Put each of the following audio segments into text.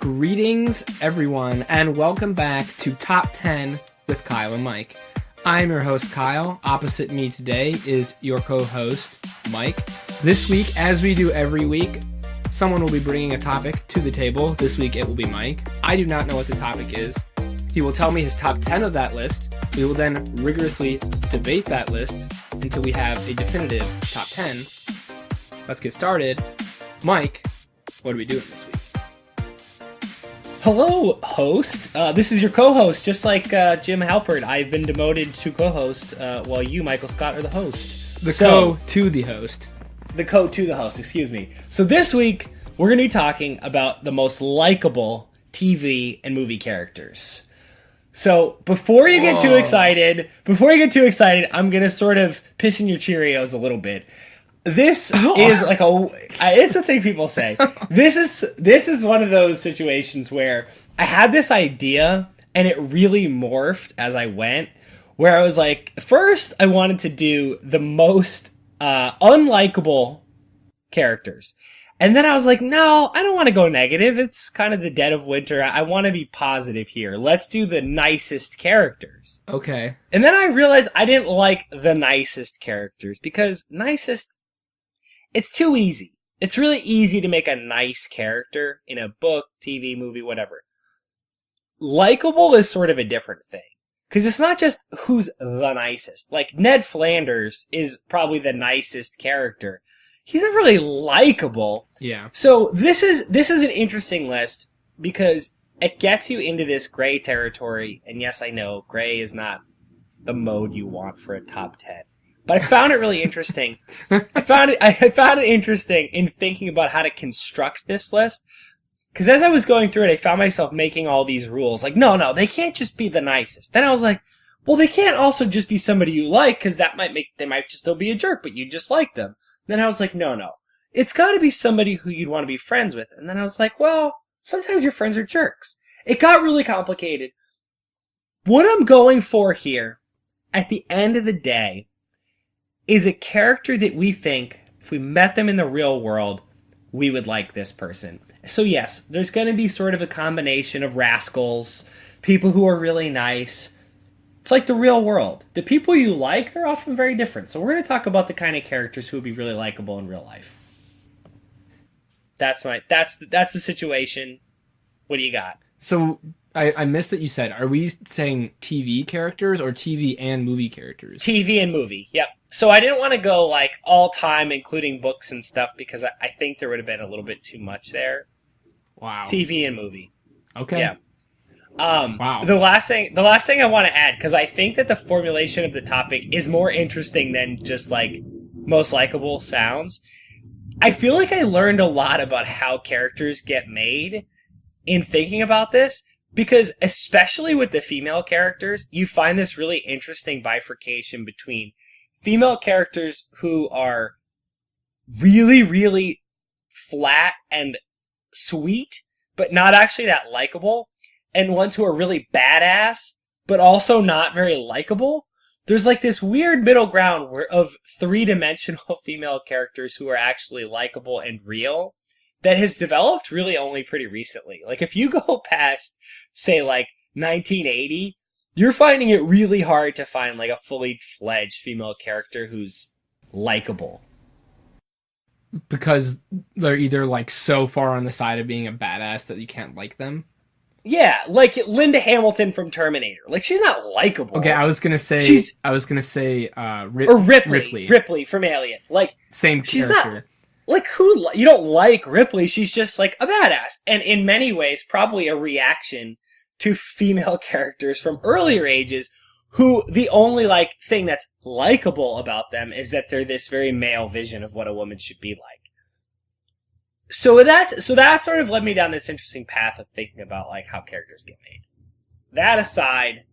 Greetings, everyone, and welcome back to Top 10 with Kyle and Mike. I'm your host, Kyle. Opposite me today is your co-host, Mike. This week, as we do every week, someone will be bringing a topic to the table. This week, it will be Mike. I do not know what the topic is. He will tell me his top 10 of that list. We will then rigorously debate that list until we have a definitive top 10. Let's get started. Mike, what are we doing this week? Hello, host. This is your co-host, just like Jim Halpert. I've been demoted to co-host, while you, Michael Scott, are the host. The co to the host. The co to the host, excuse me. So this week, we're going to be talking about the most likable TV and movie characters. So before you get too excited, I'm going to sort of piss in your Cheerios a little bit. This is like it's a thing people say. This is one of those situations where I had this idea and it really morphed as I went, where I was like, first I wanted to do the most unlikable characters. And then I was like, no, I don't want to go negative. It's kind of the dead of winter. I want to be positive here. Let's do the nicest characters. Okay. And then I realized I didn't like the nicest characters because it's too easy. It's really easy to make a nice character in a book, TV, movie, whatever. Likable is sort of a different thing. Because it's not just who's the nicest. Like, Ned Flanders is probably the nicest character. He's not really likable. Yeah. So this is an interesting list because it gets you into this gray territory. And yes, I know, gray is not the mode you want for a top 10. But I found it really interesting. I found it interesting in thinking about how to construct this list. Because as I was going through it, I found myself making all these rules. Like, no, they can't just be the nicest. Then I was like, well, they can't also just be somebody you like, because they might just still be a jerk, but you just like them. Then I was like, no. It's gotta be somebody who you'd want to be friends with. And then I was like, well, sometimes your friends are jerks. It got really complicated. What I'm going for here, at the end of the day, is a character that we think, if we met them in the real world, we would like this person. So yes, there's going to be sort of a combination of rascals, people who are really nice. It's like the real world. The people you like, they're often very different. So we're going to talk about the kind of characters who would be really likable in real life. That's the situation. What do you got? So I missed that you said, are we saying TV characters or TV and movie characters? TV and movie, yep. So I didn't want to go like all time, including books and stuff, because I think there would have been a little bit too much there. Wow. TV and movie. Okay. Yeah. Wow. The last thing I want to add, because I think that the formulation of the topic is more interesting than just like most likable sounds. I feel like I learned a lot about how characters get made in thinking about this. Because especially with the female characters, you find this really interesting bifurcation between female characters who are really, really flat and sweet, but not actually that likable, and ones who are really badass, but also not very likable. There's like this weird middle ground of three-dimensional female characters who are actually likable and real. That has developed really only pretty recently. Like, if you go past, say, like, 1980, you're finding it really hard to find, like, a fully fledged female character who's likable. Because they're either, like, so far on the side of being a badass that you can't like them? Yeah, like Linda Hamilton from Terminator. Like, she's not likable. Okay, I was gonna say Ripley. Ripley from Alien. Like, same character. She's not... Like, you don't like Ripley, she's just, like, a badass. And in many ways, probably a reaction to female characters from earlier ages who the only, like, thing that's likable about them is that they're this very male vision of what a woman should be like. So that sort of led me down this interesting path of thinking about, like, how characters get made. That aside,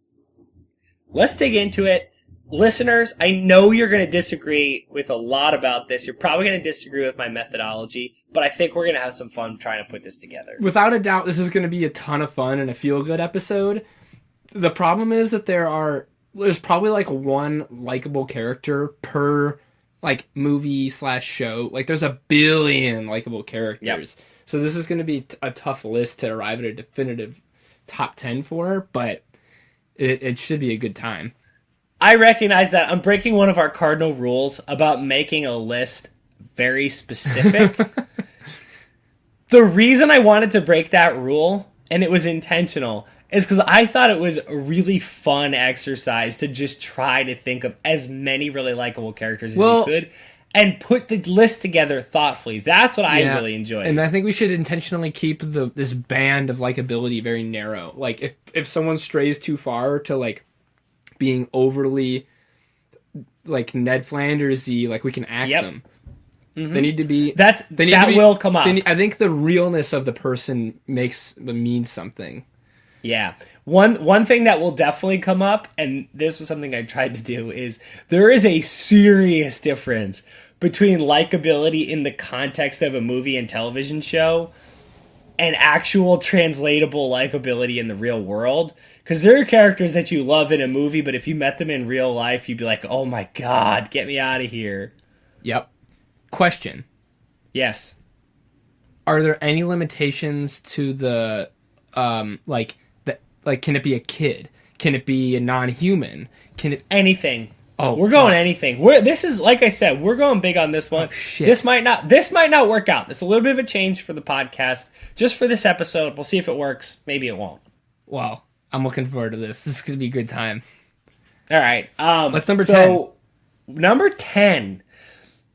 let's dig into it. Listeners, I know you're going to disagree with a lot about this. You're probably going to disagree with my methodology, but I think we're going to have some fun trying to put this together. Without a doubt, this is going to be a ton of fun and a feel-good episode. The problem is that there's probably like one likable character per like movie slash show, like there's a billion likable characters. Yep. So this is going to be a tough list to arrive at a definitive top 10 for, but it should be a good time. I recognize that I'm breaking one of our cardinal rules about making a list very specific. The reason I wanted to break that rule, and it was intentional, is because I thought it was a really fun exercise to just try to think of as many really likable characters as you could and put the list together thoughtfully. That's what I really enjoyed. And I think we should intentionally keep this band of likability very narrow. Like, if someone strays too far to, like, being overly, like, Ned Flanders-y, like, we can axe them. Mm-hmm. They need to be... That will come up. I think the realness of the person means something. Yeah. One thing that will definitely come up, and this was something I tried to do, is there is a serious difference between likability in the context of a movie and television show and actual translatable likability in the real world. Because there are characters that you love in a movie, but if you met them in real life, you'd be like, oh my god, get me out of here. Yep. Question. Yes. Are there any limitations to the, can it be a kid? Can it be a non-human? Can it... Anything. Oh, we're going anything. This is, like I said, we're going big on this one. Oh, shit. This might not work out. It's a little bit of a change for the podcast. Just for this episode. We'll see if it works. Maybe it won't. Well, I'm looking forward to this. This is going to be a good time. All right. What's number 10? Number 10.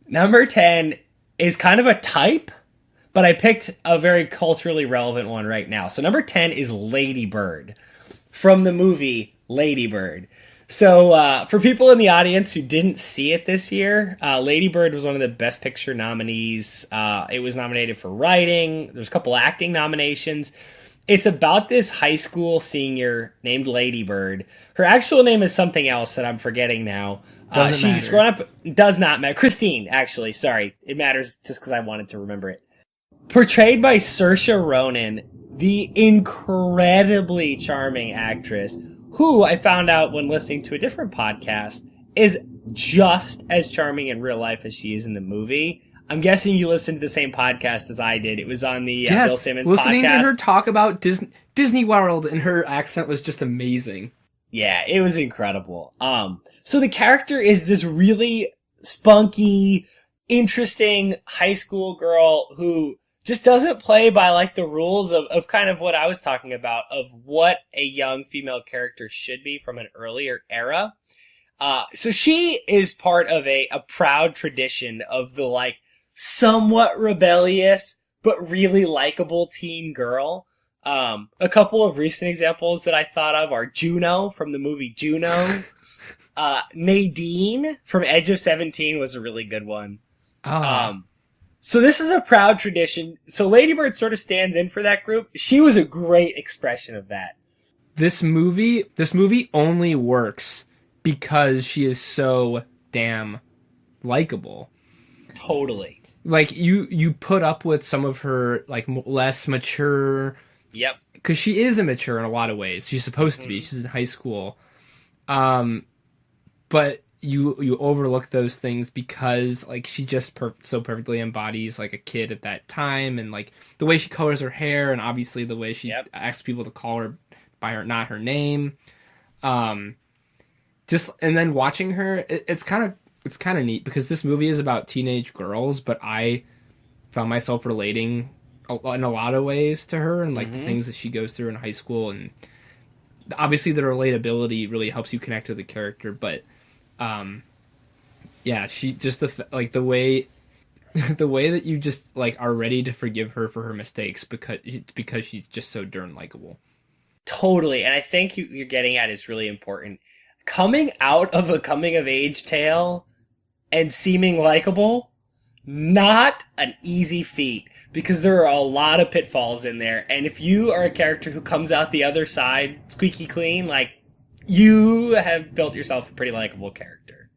Number 10 is kind of a type, but I picked a very culturally relevant one right now. So number 10 is Lady Bird from the movie Lady Bird. So for people in the audience who didn't see it this year, Lady Bird was one of the Best Picture nominees. It was nominated for writing. There's a couple acting nominations. It's about this high school senior named Lady Bird. Her actual name is something else that I'm forgetting now. She's grown up. Does not matter. Christine, actually. Sorry. It matters just because I wanted to remember it. Portrayed by Saoirse Ronan, the incredibly charming actress, who I found out when listening to a different podcast is just as charming in real life as she is in the movie. I'm guessing you listened to the same podcast as I did. It was on the Bill Simmons listening podcast. To her talk about Disney World, and her accent was just amazing. Yeah, it was incredible. So the character is this really spunky, interesting high school girl who just doesn't play by like the rules of kind of what I was talking about, of what a young female character should be from an earlier era. So she is part of a proud tradition of the like somewhat rebellious but really likable teen girl. A couple of recent examples that I thought of are Juno from the movie Juno. Nadine from Edge of 17 was a really good one. So this is a proud tradition. So Lady Bird sort of stands in for that group. She was a great expression of that. This movie only works because she is so damn likable. Totally. Like, you put up with some of her, like, less mature... Yep. Because she is immature in a lot of ways. She's supposed to be. She's in high school. But you overlook those things because, like, she just so perfectly embodies, like, a kid at that time. And, like, the way she colors her hair and obviously the way she asks people to call her by not her name. And then watching her, it's kind of neat because this movie is about teenage girls, but I found myself relating in a lot of ways to her and like the things that she goes through in high school, and obviously the relatability really helps you connect with the character. But she just the way that you just like are ready to forgive her for her mistakes because she's just so darn likable. Totally, and I think you're getting at is really important. Coming out of a coming of age tale and seeming likable, not an easy feat, because there are a lot of pitfalls in there. And if you are a character who comes out the other side squeaky clean, like, you have built yourself a pretty likable character.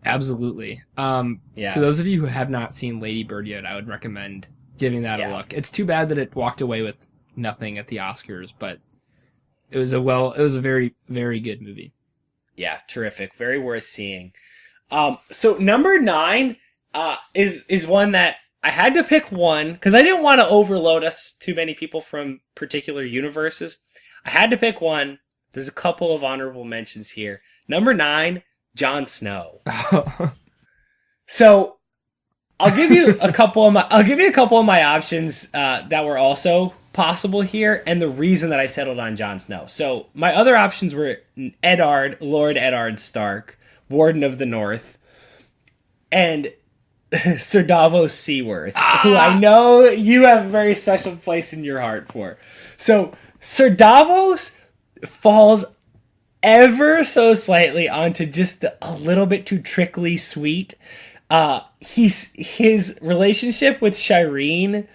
Absolutely. To those of you who have not seen Lady Bird yet, I would recommend giving that a look. It's too bad that it walked away with nothing at the Oscars, but it was a very, very good movie. Yeah, terrific. Very worth seeing. So number 9 is one that I had to pick one because I didn't want to overload us too many people from particular universes. I had to pick one. There's a couple of honorable mentions here. Number 9, Jon Snow. So I'll give you a couple of my options that were also possible here, and the reason that I settled on Jon Snow. So my other options were Lord Eddard Stark, Warden of the North, and Sir Davos Seaworth, who I know you have a very special place in your heart for. So Sir Davos falls ever so slightly onto just a little bit too trickly sweet. His relationship with Shireen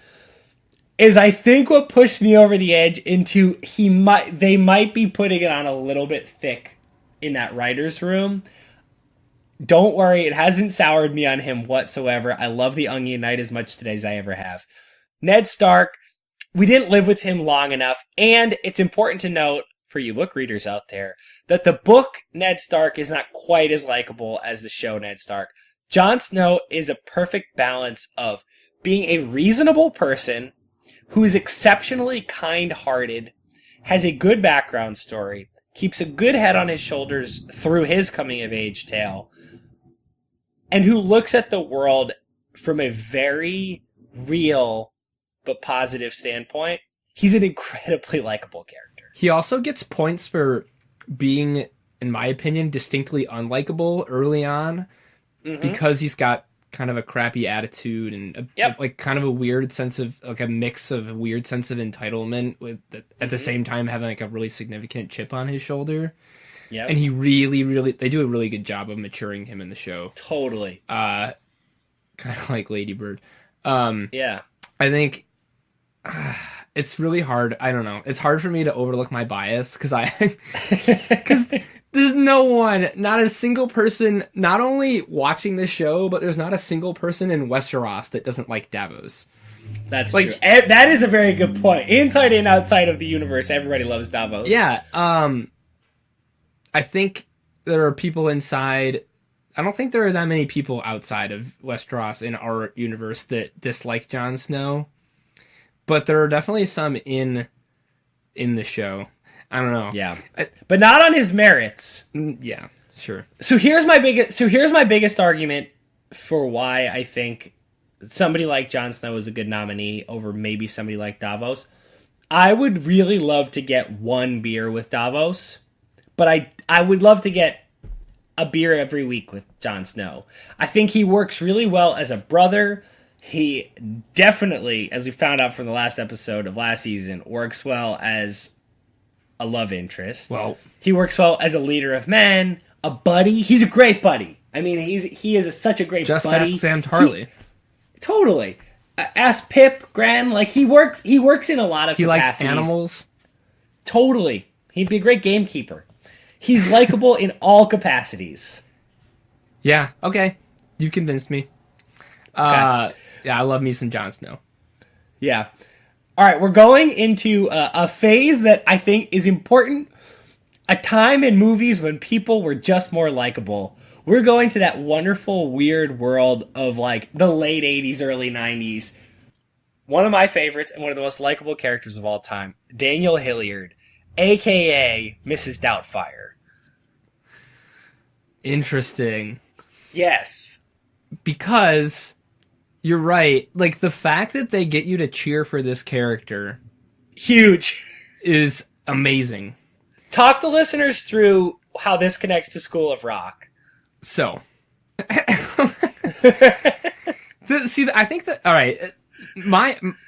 is, I think, what pushed me over the edge into they might be putting it on a little bit thick in that writer's room. Don't worry, it hasn't soured me on him whatsoever. I love the Onion Knight as much today as I ever have. Ned Stark, we didn't live with him long enough, and it's important to note, for you book readers out there, that the book Ned Stark is not quite as likable as the show Ned Stark. Jon Snow is a perfect balance of being a reasonable person who is exceptionally kind-hearted, has a good background story, keeps a good head on his shoulders through his coming-of-age tale, and who looks at the world from a very real but positive standpoint. He's an incredibly likable character. He also gets points for being, in my opinion, distinctly unlikable early on, because he's got kind of a crappy attitude and like kind of a weird sense of, like, a mix of a weird sense of entitlement with at the same time having like a really significant chip on his shoulder. Yeah, and he they do a really good job of maturing him in the show. Totally. Kind of like Lady Bird. I think it's really hard. I don't know. It's hard for me to overlook my bias because there's no one, not a single person, not only watching the show, but there's not a single person in Westeros that doesn't like Davos. That's like, true. That is a very good point. Inside and outside of the universe, everybody loves Davos. Yeah. I think there are people inside. I don't think there are that many people outside of Westeros in our universe that dislike Jon Snow, but there are definitely some in the show. I don't know. Yeah, but not on his merits. Yeah, sure. So here's my biggest argument for why I think somebody like Jon Snow is a good nominee over maybe somebody like Davos. I would really love to get one beer with Davos, but I would love to get a beer every week with Jon Snow. I think he works really well as a brother. He definitely, as we found out from the last episode of last season, works well as a love interest. Well, he works well as a leader of men, a buddy. He's a great buddy. I mean, he is such a great just buddy. Ask Sam Tarley. Totally. Ask Pip, Gran. Like, he works in a lot of he capacities. Likes animals. Totally. He'd be a great gamekeeper. He's likable in all capacities. Yeah. Okay. You convinced me. Okay. Yeah, I love me some Jon Snow. Yeah. All right, we're going into a phase that I think is important. A time in movies when people were just more likable. We're going to that wonderful, weird world of, like, the late 80s, early 90s. One of my favorites and one of the most likable characters of all time, Daniel Hilliard, a.k.a. Mrs. Doubtfire. Interesting. Yes. Because you're right. Like, the fact that they get you to cheer for this character... huge. ...is amazing. Talk the listeners through how this connects to School of Rock. So. See, I think that... All right.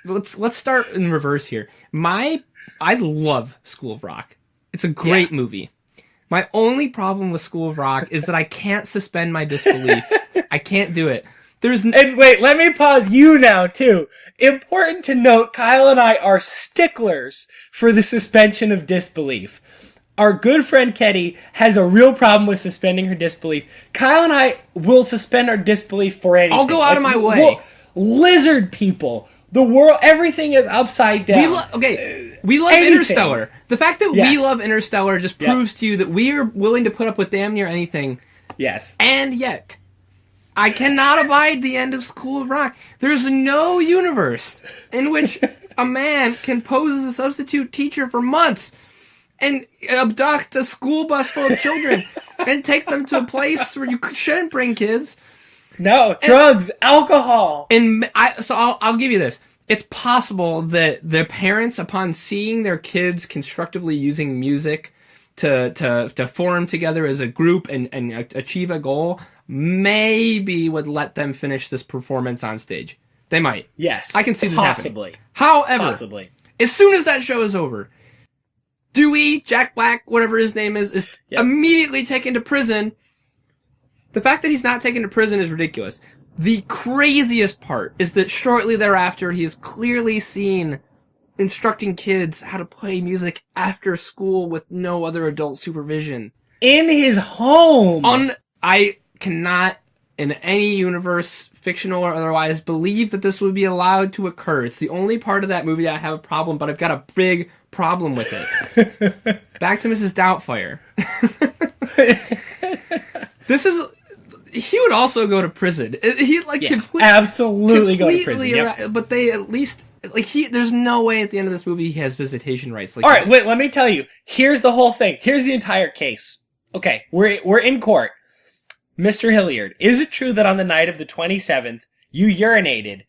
Let's start in reverse here. I love School of Rock. It's a great movie. My only problem with School of Rock is that I can't suspend my disbelief. I can't do it. And wait, let me pause you now, too. Important to note, Kyle and I are sticklers for the suspension of disbelief. Our good friend Ketty has a real problem with suspending her disbelief. Kyle and I will suspend our disbelief for anything. I'll go out of my way. Lizard people. The world, everything is upside down. We love anything. Interstellar. The fact that we love Interstellar just proves to you that we are willing to put up with damn near anything Yes. And yet, I cannot abide the end of School of Rock. There's no universe in which a man can pose as a substitute teacher for months and abduct a school bus full of children and take them to a place where you shouldn't bring kids. No, drugs, alcohol. And I'll give you this. It's possible that the parents, upon seeing their kids constructively using music to form together as a group and achieve a goal, maybe would let them finish this performance on stage. They might. Yes. I can see this possibly. happening. However, as soon as that show is over, Dewey, Jack Black, whatever his name is immediately taken to prison. The fact that he's not taken to prison is ridiculous. The craziest part is that shortly thereafter, he is clearly seen instructing kids how to play music after school with no other adult supervision. In his home! I cannot, in any universe, fictional or otherwise, believe that this would be allowed to occur. It's the only part of that movie I have a problem, but I've got a big problem with it. Back to Mrs. Doubtfire. He would also go to prison. Absolutely go to prison. Yep. But they at least there's no way at the end of this movie he has visitation rights. All right, wait. Let me tell you. Here's the whole thing. Here's the entire case. Okay, we're in court. Mr. Hilliard, is it true that on the night of the 27th you urinated,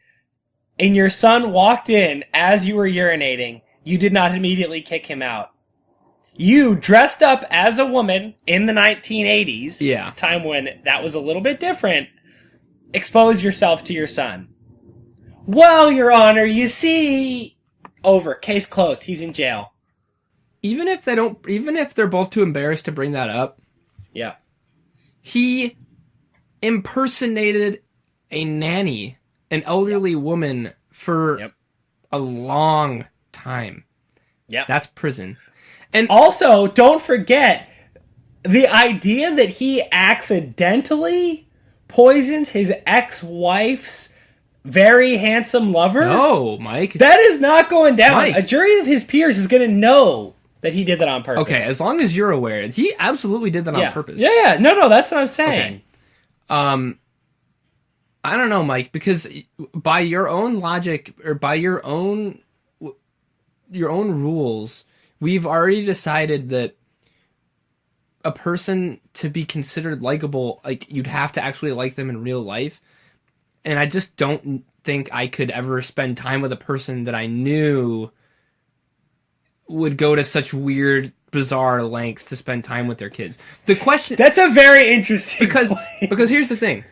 and your son walked in as you were urinating? You did not immediately kick him out. You dressed up as a woman in the 1980s, time when that was a little bit different, expose yourself to your son. Well, Your Honor, you see... Over. Case closed. He's in jail. Even if they're both too embarrassed to bring that up, he impersonated a nanny, an elderly woman, for a long time. Yeah. That's prison. And also, don't forget, the idea that he accidentally poisons his ex-wife's very handsome lover? No, Mike. That is not going down. Mike. A jury of his peers is going to know that he did that on purpose. Okay, as long as you're aware. He absolutely did that on purpose. Yeah. No, that's what I'm saying. Okay. I don't know, Mike, because by your own logic, or by your own rules... We've already decided that a person to be considered likable, you'd have to actually like them in real life. And I just don't think I could ever spend time with a person that I knew would go to such weird, bizarre lengths to spend time with their kids. The question... That's a very interesting because here's the thing.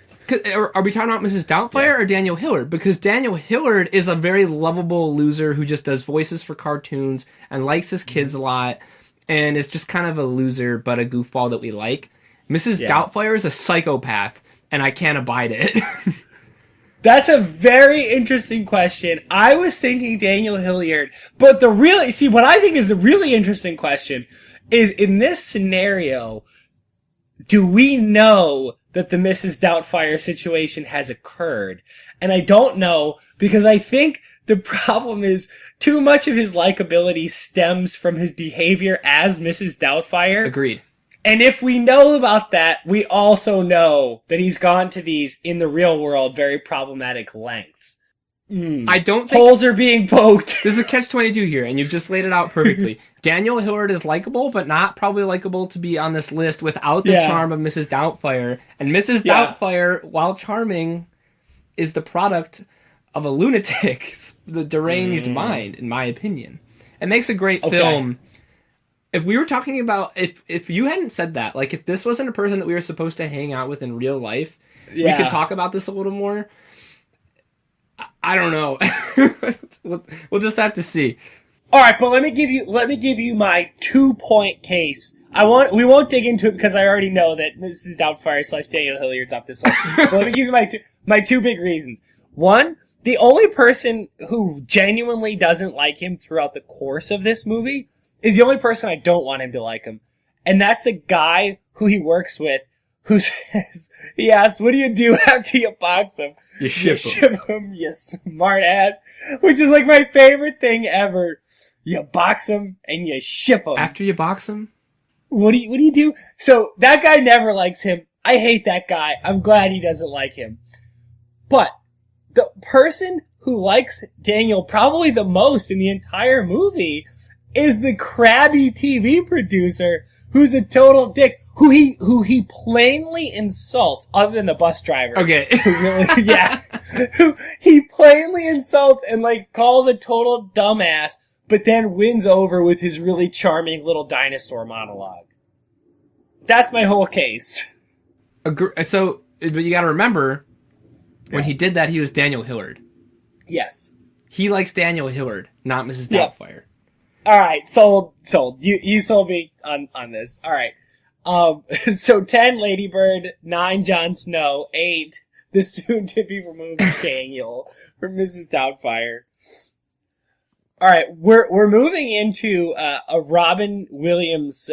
Are we talking about Mrs. Doubtfire or Daniel Hillard? Because Daniel Hillard is a very lovable loser who just does voices for cartoons and likes his kids a lot and is just kind of a loser but a goofball that we like. Mrs. Doubtfire is a psychopath and I can't abide it. That's a very interesting question. I was thinking Daniel Hilliard, but what I think is the really interesting question is, in this scenario, do we know that the Mrs. Doubtfire situation has occurred? And I don't know, because I think the problem is too much of his likability stems from his behavior as Mrs. Doubtfire. Agreed. And if we know about that, we also know that he's gone to these, in the real world, very problematic lengths. I don't think... Holes are being poked. There's a catch-22 here, and you've just laid it out perfectly. Daniel Hillard is likable, but not probably likable to be on this list without the charm of Mrs. Doubtfire. And Mrs. Doubtfire, while charming, is the product of a lunatic, the deranged mind, in my opinion. It makes a great film. If we were talking about... If you hadn't said that, if this wasn't a person that we were supposed to hang out with in real life, we could talk about this a little more. I don't know. We'll just have to see. All right, but let me give you my 2-point case. We won't dig into it because I already know that Mrs. Doubtfire / Daniel Hilliard's off this list. But let me give you my two big reasons. One, the only person who genuinely doesn't like him throughout the course of this movie is the only person I don't want him to like him. And that's the guy who he works with, who says, he asks, what do you do after you box him? You ship him, you smart ass. Which is my favorite thing ever. You box him and you ship him. After you box him? What do you do? So that guy never likes him. I hate that guy. I'm glad he doesn't like him. But the person who likes Daniel probably the most in the entire movie is the crabby TV producer who's a total dick, who he plainly insults, other than the bus driver. Okay. Who he plainly insults and like calls a total dumbass, but then wins over with his really charming little dinosaur monologue. That's my whole case. So, but you gotta remember, when he did that, he was Daniel Hillard. Yes. He likes Daniel Hillard, not Mrs. Doubtfire. All right, sold. You sold me on this. All right. So 10 Ladybird, 9 Jon Snow, 8 the soon to be removed Daniel from Mrs. Doubtfire. All right, we're moving into a Robin Williams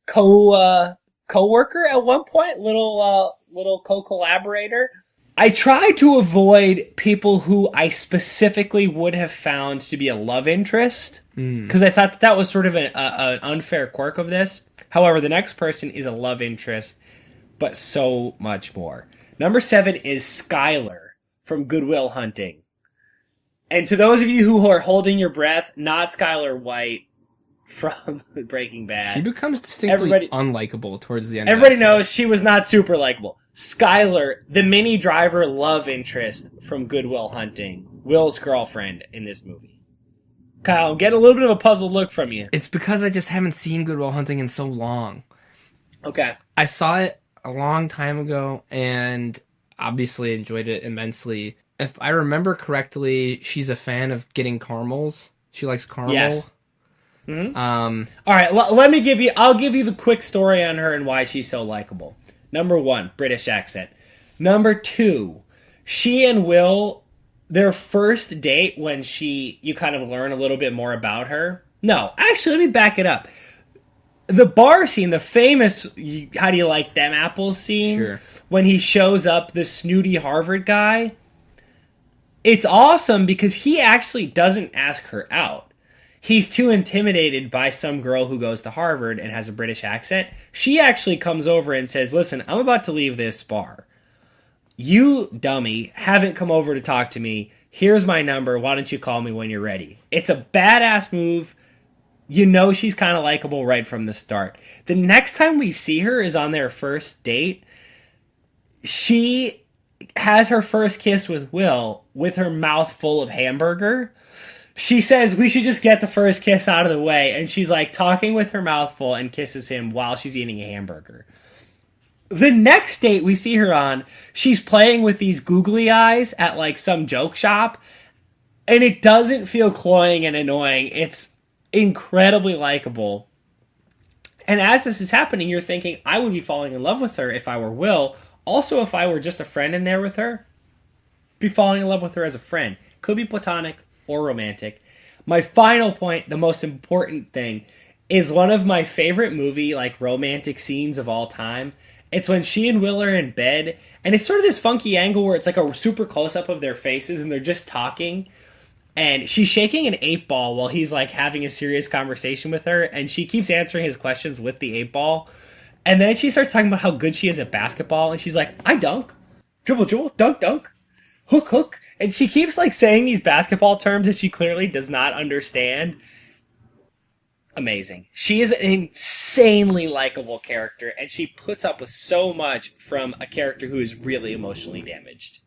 co-worker at one point, little co-collaborator. I try to avoid people who I specifically would have found to be a love interest, because I thought that was sort of an unfair quirk of this. However, the next person is a love interest, but so much more. Number 7 is Skylar from Good Will Hunting. And to those of you who are holding your breath, not Skylar White from Breaking Bad. She becomes distinctly unlikable towards the end. Everybody knows she was not super likable. Skylar, the Mini Driver love interest from Good Will Hunting, Will's girlfriend in this movie. Kyle, I'm getting a little bit of a puzzled look from you. It's because I just haven't seen Good Will Hunting in so long. Okay. I saw it a long time ago and obviously enjoyed it immensely. If I remember correctly, she's a fan of getting caramels. She likes caramel. Yes. Mm-hmm. All right, I'll give you the quick story on her and why she's so likable. Number 1, British accent. Number 2, she and Will, their first date when you kind of learn a little bit more about her. No, actually, let me back it up. The bar scene, the famous "How do you like them apples" scene, sure, when he shows up, the snooty Harvard guy, it's awesome because he actually doesn't ask her out. He's too intimidated by some girl who goes to Harvard and has a British accent. She actually comes over and says, listen, I'm about to leave this bar. You, dummy, haven't come over to talk to me. Here's my number. Why don't you call me when you're ready? It's a badass move. You know she's kind of likable right from the start. The next time we see her is on their first date. She has her first kiss with Will with her mouth full of hamburger. She says we should just get the first kiss out of the way, and she's like talking with her mouth full and kisses him while she's eating a hamburger. The next date we see her on, she's playing with these googly eyes at like some joke shop, and it doesn't feel cloying and annoying. It's incredibly likable. And as this is happening, you're thinking, I would be falling in love with her if I were Will. Also, if I were just a friend in there with her, be falling in love with her as a friend. Could be platonic or romantic. My final point, the most important thing, is one of my favorite movie like romantic scenes of all time. It's when she and Will are in bed, and it's sort of this funky angle where it's like a super close-up of their faces and they're just talking, and she's shaking an 8-ball while he's like having a serious conversation with her, and she keeps answering his questions with the 8-ball, and then she starts talking about how good she is at basketball, and she's like, I dunk, dribble, dribble, dunk, dunk, hook, hook. And she keeps like saying these basketball terms that she clearly does not understand. Amazing. She is an insanely likable character, and she puts up with so much from a character who is really emotionally damaged.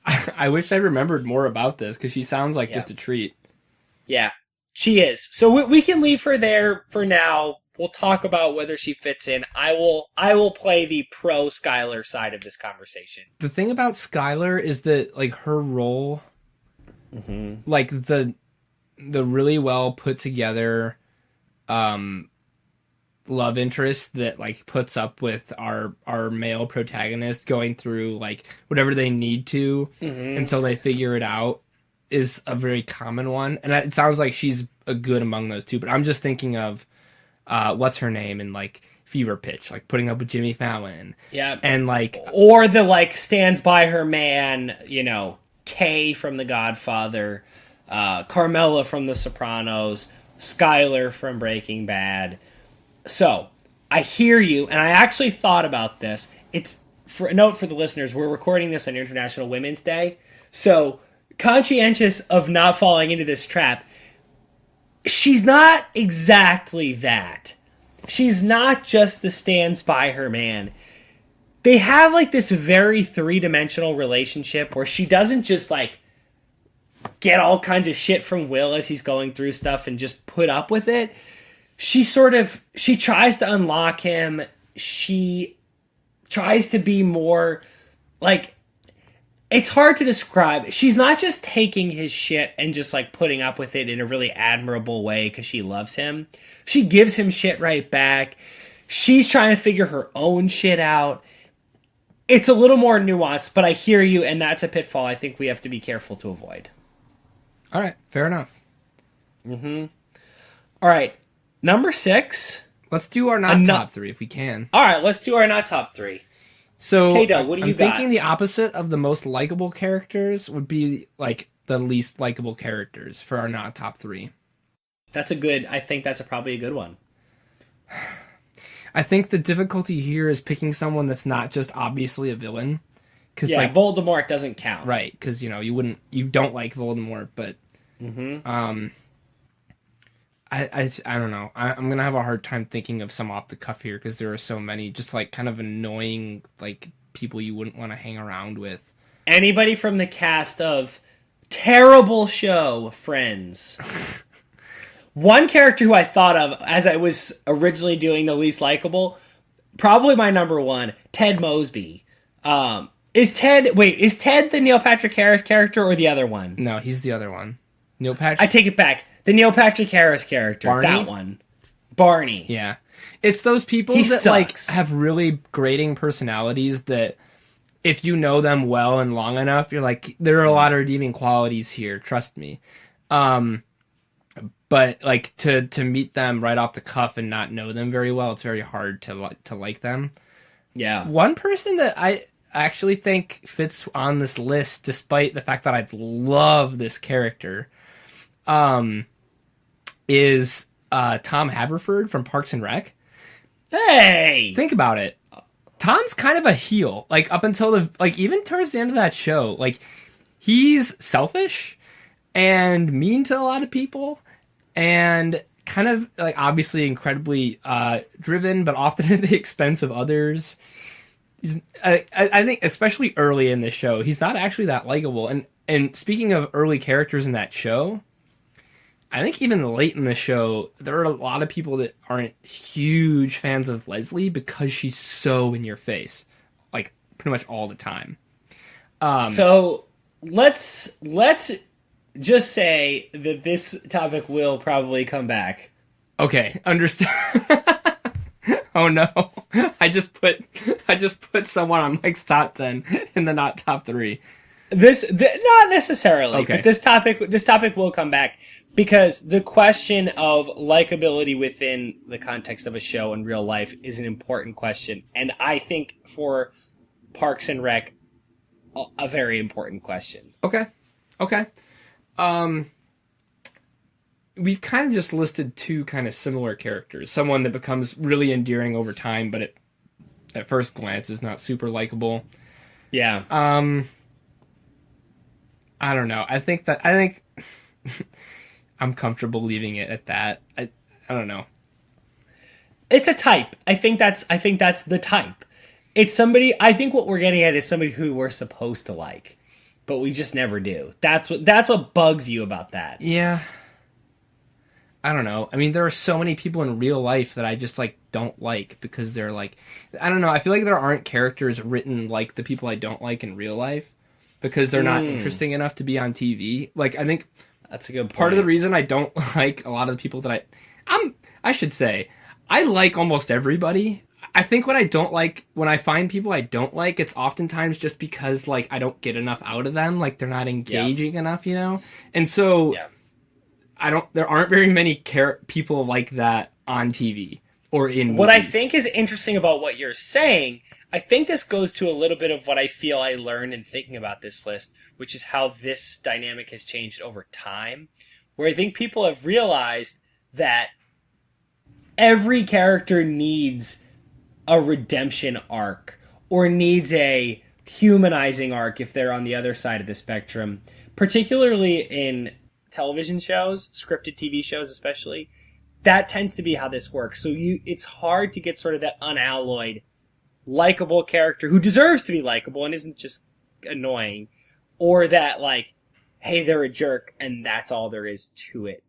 I wish I remembered more about this, because she sounds like just a treat. Yeah, she is. So we can leave her there for now. We'll talk about whether she fits in. I will play the pro Skylar side of this conversation. The thing about Skylar is that like her role, like the really well put together love interest that like puts up with our male protagonist going through like whatever they need to until they figure it out is a very common one. And it sounds like she's a good among those two. But I'm just thinking of what's her name in like Fever Pitch, like putting up with Jimmy Fallon. Yeah. And like, or the like stands by her man, you know, Kay from The Godfather, Carmela from The Sopranos, Skylar from Breaking Bad. So I hear you, and I actually thought about this. It's for a note for the listeners. We're recording this on International Women's Day, so conscientious of not falling into this trap. She's not exactly that. She's not just the stands by her man. They have like this very three-dimensional relationship where she doesn't just like get all kinds of shit from Will as he's going through stuff and just put up with it. She tries to unlock him. She tries to be more like, it's hard to describe. She's not just taking his shit and just like putting up with it in a really admirable way because she loves him. She gives him shit right back. She's trying to figure her own shit out. It's a little more nuanced, but I hear you, and that's a pitfall I think we have to be careful to avoid. All right, fair enough. All right, number 6. Let's do our not top 3 if we can. All right, let's do our not top 3. So, K-Dog, what do you I'm got? thinking the opposite of the most likable characters would be like the least likable characters for our not top 3. I think that's probably a good one. I think the difficulty here is picking someone that's not just obviously a villain. Yeah, like, Voldemort doesn't count. Right, because, you don't like Voldemort, but... I don't know. I'm going to have a hard time thinking of some off the cuff here because there are so many just, like, kind of annoying, like, people you wouldn't want to hang around with. Anybody from the cast of terrible show, Friends. One character who I thought of as I was originally doing the least likable, probably my number 1, Ted Mosby. Is Ted the Neil Patrick Harris character or the other one? No, he's the other one. Neil Patrick. I take it back. The Neil Patrick Harris character. Barney? That one. Barney. Yeah. It's those people that, like, have really grating personalities that if you know them well and long enough, you're like, there are a lot of redeeming qualities here. Trust me. But like to meet them right off the cuff and not know them very well, it's very hard to like them. Yeah. One person that I actually think fits on this list, despite the fact that I love this character, is Tom Haverford from Parks and Rec. Hey! Think about it. Tom's kind of a heel. Like, up until even towards the end of that show, like, he's selfish and mean to a lot of people and kind of, like, obviously incredibly driven, but often at the expense of others. I think, especially early in this show, he's not actually that likable. And speaking of early characters in that show, I think even late in the show, there are a lot of people that aren't huge fans of Leslie because she's so in your face, like pretty much all the time. So let's just say that this topic will probably come back. Okay, understand. Oh no! I just put someone on Mike's top 10 in the not top 3. Not necessarily, okay. But this topic will come back because the question of likability within the context of a show in real life is an important question, and I think for Parks and Rec, a very important question. Okay. We've kind of just listed two kind of similar characters. Someone that becomes really endearing over time, but at first glance is not super likable. Yeah. I don't know. I think I'm comfortable leaving it at that. I don't know. It's a type. I think that's the type. It's somebody. I think what we're getting at is somebody who we're supposed to like, but we just never do. That's what bugs you about that. Yeah. I don't know. I mean, there are so many people in real life that I just like don't like because they're like, I don't know. I feel like there aren't characters written like the people I don't like in real life because they're not interesting enough to be on TV. Like, I think that's a good point. Part of the reason I don't like a lot of the people that I should say, I like almost everybody. I think when I find people I don't like, it's oftentimes just because, like, I don't get enough out of them. Like, they're not engaging enough, you know? And so, there aren't very many people like that on TV or in movies. What I think is interesting about what you're saying, I think this goes to a little bit of what I feel I learned in thinking about this list, which is how this dynamic has changed over time, where I think people have realized that every character needs a redemption arc or needs a humanizing arc if they're on the other side of the spectrum, particularly in television shows, scripted TV shows especially. That tends to be how this works. So it's hard to get sort of that unalloyed, likable character who deserves to be likable and isn't just annoying, or that, like, hey, they're a jerk and that's all there is to it.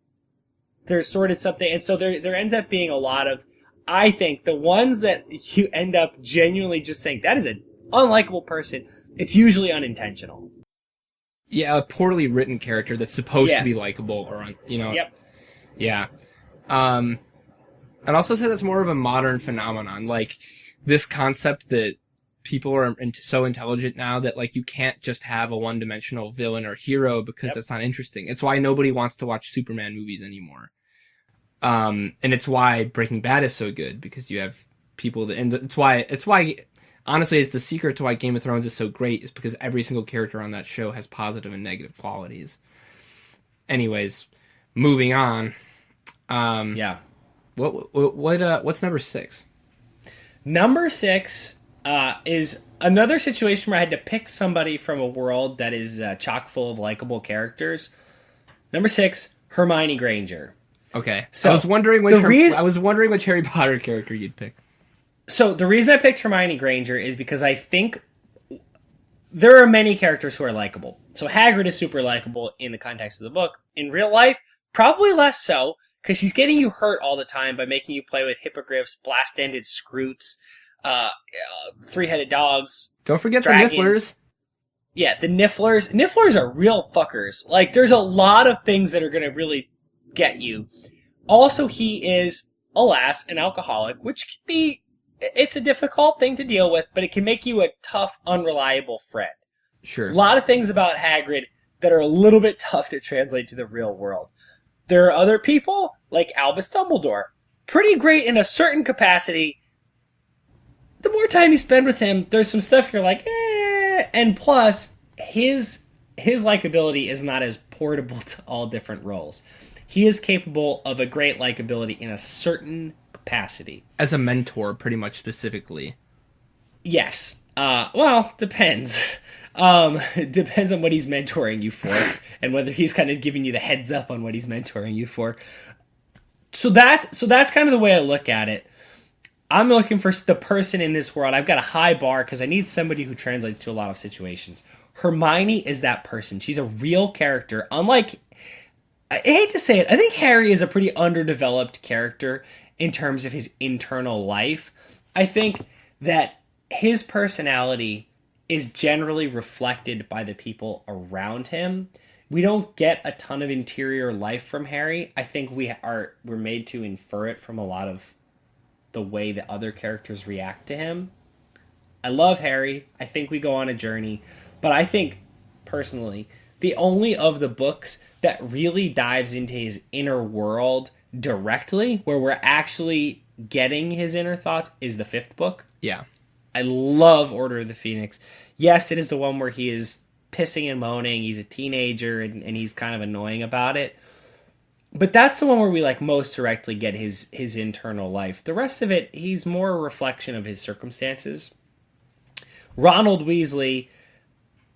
There's sort of something, and so there ends up being a lot of, I think, the ones that you end up genuinely just saying, that is an unlikable person, it's usually unintentional. Yeah, a poorly written character that's supposed to be likable, or, you know. Yep. Yeah. I'd also say that's more of a modern phenomenon, like, this concept that people are so intelligent now that, like, you can't just have a one-dimensional villain or hero because that's not interesting. It's why nobody wants to watch Superman movies anymore. And it's why Breaking Bad is so good, because you have people that, and it's why, honestly, it's the secret to why Game of Thrones is so great, is because every single character on that show has positive and negative qualities. Anyways, moving on. What's number 6? Number 6 is another situation where I had to pick somebody from a world that is chock full of likable characters. Number 6, Hermione Granger. Okay, so I was wondering which Harry Potter character you'd pick. So the reason I picked Hermione Granger is because I think there are many characters who are likable. So Hagrid is super likable in the context of the book. In real life, probably less so, because he's getting you hurt all the time by making you play with hippogriffs, blast-ended scroots, three-headed dogs. Don't forget dragons. the Nifflers. Yeah, the Nifflers. Nifflers are real fuckers. Like, there's a lot of things that are going to really get you. Also, he is, alas, an alcoholic, which can be, it's a difficult thing to deal with, but it can make you a tough, unreliable friend. Sure. A lot of things about Hagrid that are a little bit tough to translate to the real world. There are other people, like Albus Dumbledore, pretty great in a certain capacity. The more time you spend with him, there's some stuff you're like, eh. And plus, his likability is not as portable to all different roles. He is capable of a great likability in a certain capacity. As a mentor, pretty much specifically. Yes. Well, depends. It depends on what he's mentoring you for, and whether he's kind of giving you the heads up on what he's mentoring you for. So that's kind of the way I look at it. I'm looking for the person in this world. I've got a high bar because I need somebody who translates to a lot of situations. Hermione is that person. She's a real character. Unlike, I hate to say it, I think Harry is a pretty underdeveloped character in terms of his internal life. I think that his personality is generally reflected by the people around him. We don't get a ton of interior life from Harry. I think we're made to infer it from a lot of the way that other characters react to him. I love Harry. I think we go on a journey. But I think, personally, the only of the books that really dives into his inner world directly, where we're actually getting his inner thoughts, is the 5th book. Yeah. I love Order of the Phoenix. Yes, it is the one where he is pissing and moaning. He's a teenager and he's kind of annoying about it. But that's the one where we like most directly get his internal life. The rest of it, he's more a reflection of his circumstances. Ronald Weasley,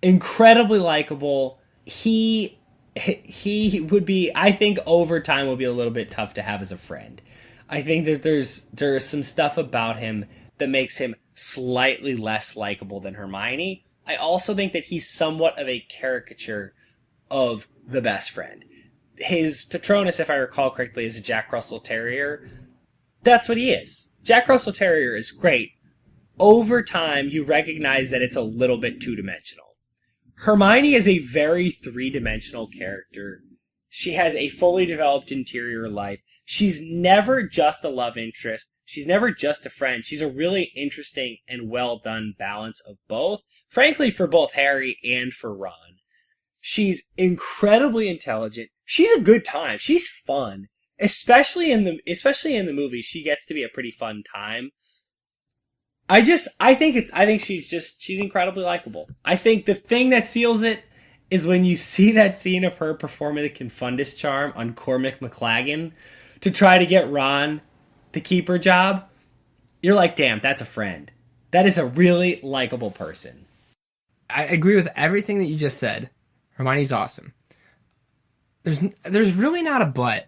incredibly likable. He would be, I think over time will be a little bit tough to have as a friend. I think that there's some stuff about him that makes him slightly less likable than Hermione. I also think that he's somewhat of a caricature of the best friend. His Patronus, if I recall correctly, is a Jack Russell Terrier. That's what he is. Jack Russell Terrier is great. Over time, you recognize that it's a little bit two-dimensional. Hermione is a very three-dimensional character. She has a fully developed interior life. She's never just a love interest. She's never just a friend. She's a really interesting and well-done balance of both. Frankly, for both Harry and for Ron. She's incredibly intelligent. She's a good time. She's fun. Especially in the movie, she gets to be a pretty fun time. I think she's incredibly likable. I think the thing that seals it is when you see that scene of her performing the Confundus charm on Cormac McLagan to try to get Ron to keep her job, you're like, damn, that's a friend. That is a really likable person. I agree with everything that you just said. Hermione's awesome. There's really not a but.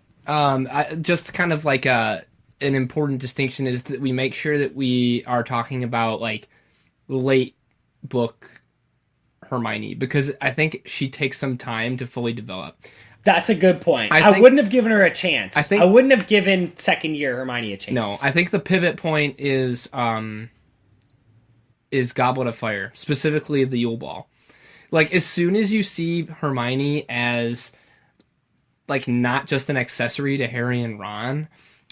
Just kind of like an important distinction is that we make sure that we are talking about like late book Hermione, because I think she takes some time to fully develop. That's a good point. I wouldn't have given her a chance. I wouldn't have given second year Hermione a chance. No, I think the pivot point is Goblet of Fire, specifically the Yule Ball. Like, as soon as you see Hermione as like not just an accessory to Harry and Ron,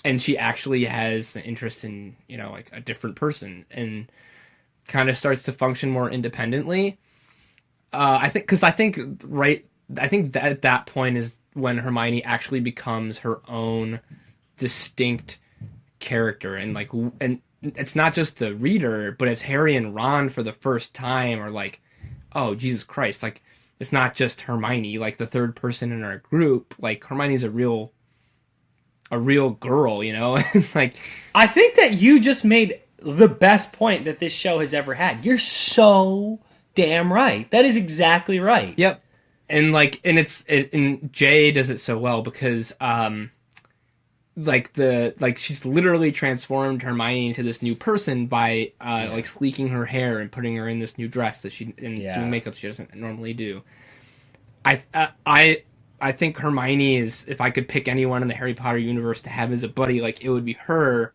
and she actually has an interest in, you know, like a different person and kind of starts to function more independently. I think that at that point is when Hermione actually becomes her own distinct character, and it's not just the reader, but it's Harry and Ron for the first time are like, oh, Jesus Christ, like, it's not just Hermione, like the third person in our group. Like, Hermione's a real girl, you know? Like, I think that you just made the best point that this show has ever had. You're so damn right. That is exactly right. Yep. And and Jay does it so well because she's literally transformed Hermione into this new person by like sleeking her hair and putting her in this new dress that doing makeup she doesn't normally do. I think Hermione is, if I could pick anyone in the Harry Potter universe to have as a buddy, like, it would be her.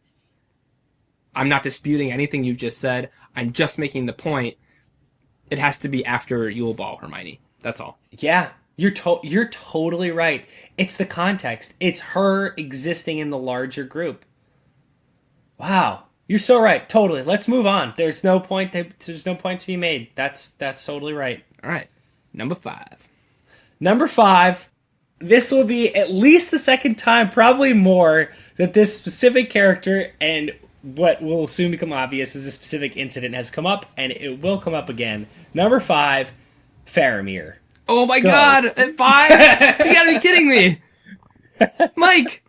I'm not disputing anything you've just said. I'm just making the point. It has to be after Yule Ball Hermione. That's all. Yeah. You're totally right. It's the context. It's her existing in the larger group. Wow. You're so right. Totally. Let's move on. There's no point to be made. That's totally right. All right. Number 5. Number 5. This will be at least the second time, probably more, that this specific character and what will soon become obvious is a specific incident has come up, and it will come up again. Number 5, Faramir. Oh my God! At 5? You gotta be kidding me, Mike.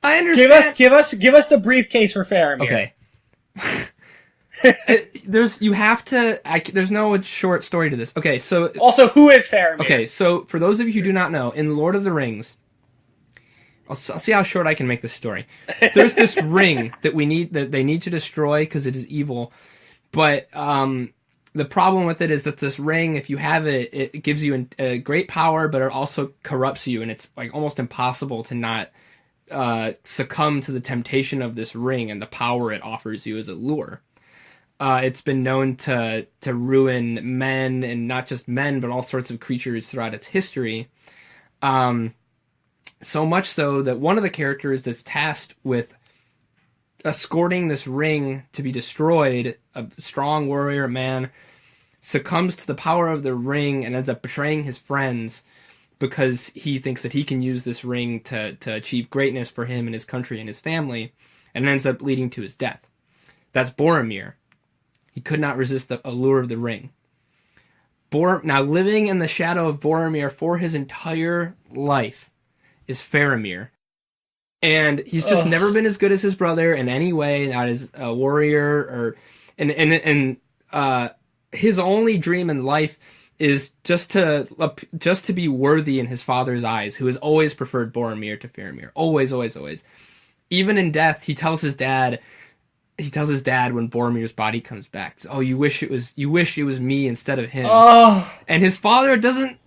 I understand. Give us the briefcase for Faramir. Okay. There's no short story to this. Okay, so also, who is Faramir? Okay, so for those of you who do not know, in Lord of the Rings, I'll see how short I can make this story. There's this ring that they need to destroy because it is evil, but the problem with it is that this ring, if you have it, it gives you a great power, but it also corrupts you, and it's like almost impossible to not succumb to the temptation of this ring and the power it offers you as a lure. It's been known to ruin men, and not just men, but all sorts of creatures throughout its history. So much so that one of the characters that's tasked with escorting this ring to be destroyed, a strong warrior man, succumbs to the power of the ring and ends up betraying his friends because he thinks that he can use this ring to achieve greatness for him and his country and his family, and it ends up leading to his death. That's Boromir. He could not resist the allure of the ring. Now, living in the shadow of Boromir for his entire life is Faramir. And he's just never been as good as his brother in any way, not as a warrior, and his only dream in life is just to be worthy in his father's eyes, who has always preferred Boromir to Faramir. Always, always, always. Even in death, he tells his dad when Boromir's body comes back, "Oh, you wish it was me instead of him." Oh. And his father doesn't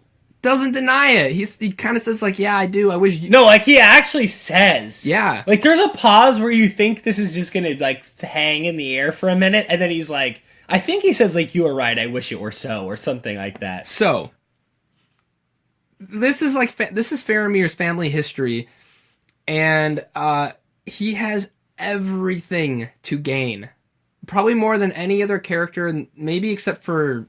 deny it. He kind of says like, "Yeah, I do. I wish you..." No, like he actually says. Yeah. Like there's a pause where you think this is just going to like hang in the air for a minute, and then he's like, I think he says like, "You were right. I wish it were so," or something like that. So this is Faramir's family history, and he has everything to gain, probably more than any other character, maybe except for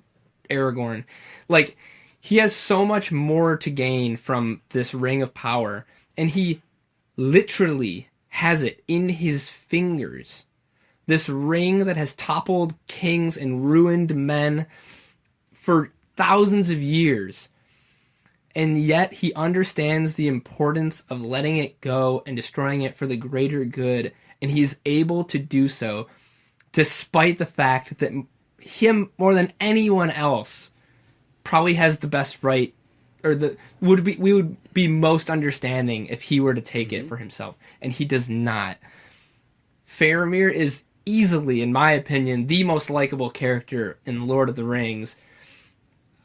Aragorn. Like, he has so much more to gain from this ring of power, and he literally has it in his fingers. This ring that has toppled kings and ruined men for thousands of years. and yet he understands the importance of letting it go and destroying it for the greater good, and he's able to do so despite the fact that him, more than anyone else, probably has the best right, or we would be most understanding if he were to take it for himself, and he does not. Faramir is easily, in my opinion, the most likable character in Lord of the Rings.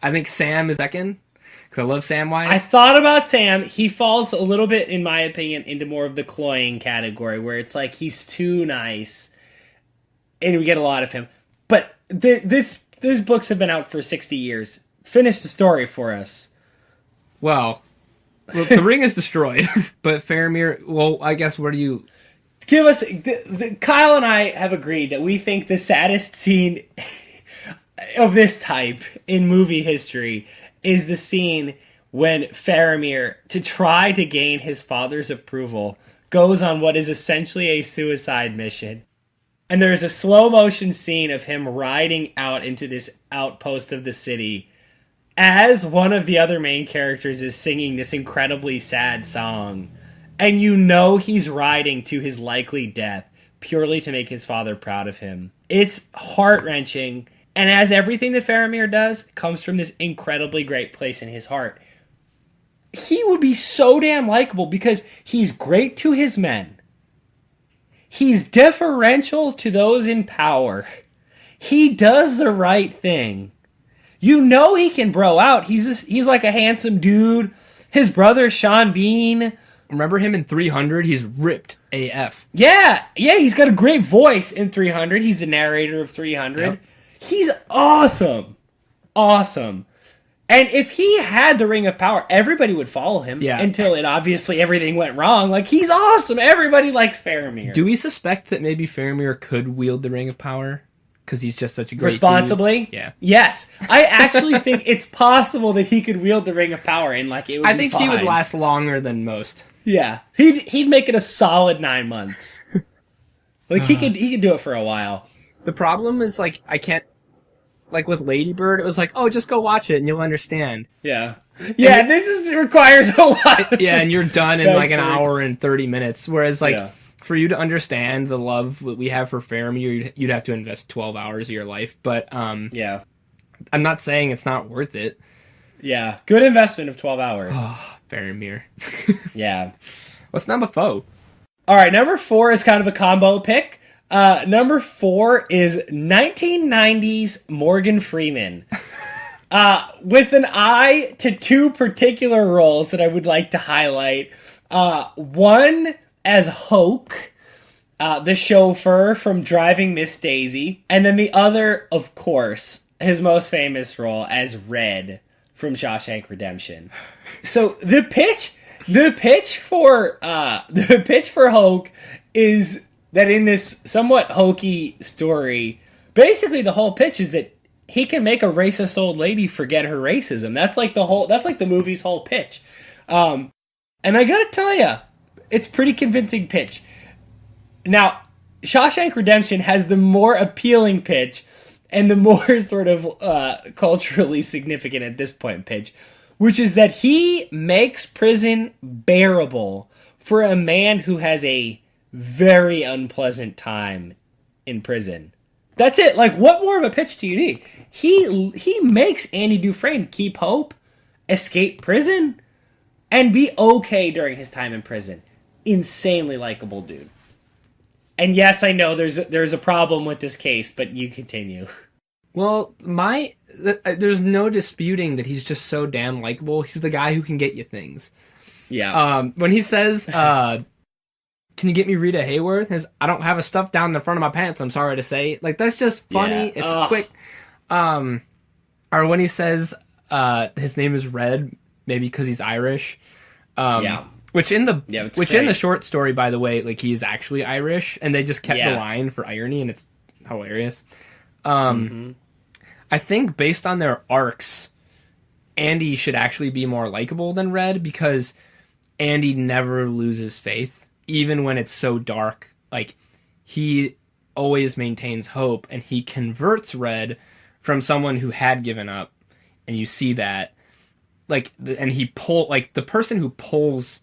I think Sam is second, because I love Samwise. I thought about Sam. He falls a little bit, in my opinion, into more of the cloying category, where it's like he's too nice, and we get a lot of him. But these books have been out for 60 years. Finish the story for us. Well, the ring is destroyed, but Faramir, well, I guess where do you... Give us... Kyle and I have agreed that we think the saddest scene of this type in movie history is the scene when Faramir, to try to gain his father's approval, goes on what is essentially a suicide mission. And there's a slow motion scene of him riding out into this outpost of the city as one of the other main characters is singing this incredibly sad song. And you know he's riding to his likely death purely to make his father proud of him. It's heart-wrenching. And as everything that Faramir does comes from this incredibly great place in his heart. He would be so damn likable because he's great to his men. He's deferential to those in power. He does the right thing. You know he can bro out. He's like a handsome dude. His brother, Sean Bean. Remember him in 300? He's ripped AF. Yeah, he's got a great voice in 300. He's the narrator of 300. Yep. He's awesome. Awesome. And if he had the Ring of Power, everybody would follow him. Yeah. Until obviously everything went wrong. Like, he's awesome. Everybody likes Faramir. Do we suspect that maybe Faramir could wield the Ring of Power? Because he's just such a great responsibly? Dude. Yeah. Yes. I actually think it's possible that he could wield the Ring of Power and like it would be think fine. He would last longer than most. Yeah. He'd make it a solid 9 months. Like he could do it for a while. The problem is like I can't, like with Lady Bird, it was like, oh, just go watch it and you'll understand. Yeah. Yeah, this requires a lot. Yeah, and you're done in like an hour and 30 minutes. Whereas like for you to understand the love that we have for Faramir, you'd have to invest 12 hours of your life. But yeah, I'm not saying it's not worth it. Yeah, good investment of 12 hours. Oh, Faramir. Yeah. What's number 4? All right, number 4 is kind of a combo pick. Number 4 is 1990s Morgan Freeman. With an eye to 2 particular roles that I would like to highlight. One as Hoke, the chauffeur from Driving Miss Daisy. And then the other, of course, his most famous role as Red from Shawshank Redemption. So the pitch for Hoke is that in this somewhat hokey story, basically the whole pitch is that he can make a racist old lady forget her racism. That's like the movie's whole pitch. And I gotta tell you, it's pretty convincing pitch. Now, Shawshank Redemption has the more appealing pitch and the more sort of culturally significant at this point pitch, which is that he makes prison bearable for a man who has a very unpleasant time in prison. That's it. Like, what more of a pitch do you need? He makes Andy Dufresne keep hope, escape prison, and be okay during his time in prison. Insanely likable dude. And yes, I know there's a problem with this case, but you continue. Well, there's no disputing that he's just so damn likable. He's the guy who can get you things. Yeah. When he says, can you get me Rita Hayworth? I don't have a stuff down the front of my pants, I'm sorry to say. Like, that's just funny. Yeah. It's quick. Or when he says his name is Red, maybe because he's Irish. Which in the short story, by the way, like, he is actually Irish, and they just kept the line for irony, and it's hilarious. I think based on their arcs, Andy should actually be more likable than Red, because Andy never loses faith, even when it's so dark. Like, he always maintains hope, and he converts Red from someone who had given up, and you see that. and he the person who pulls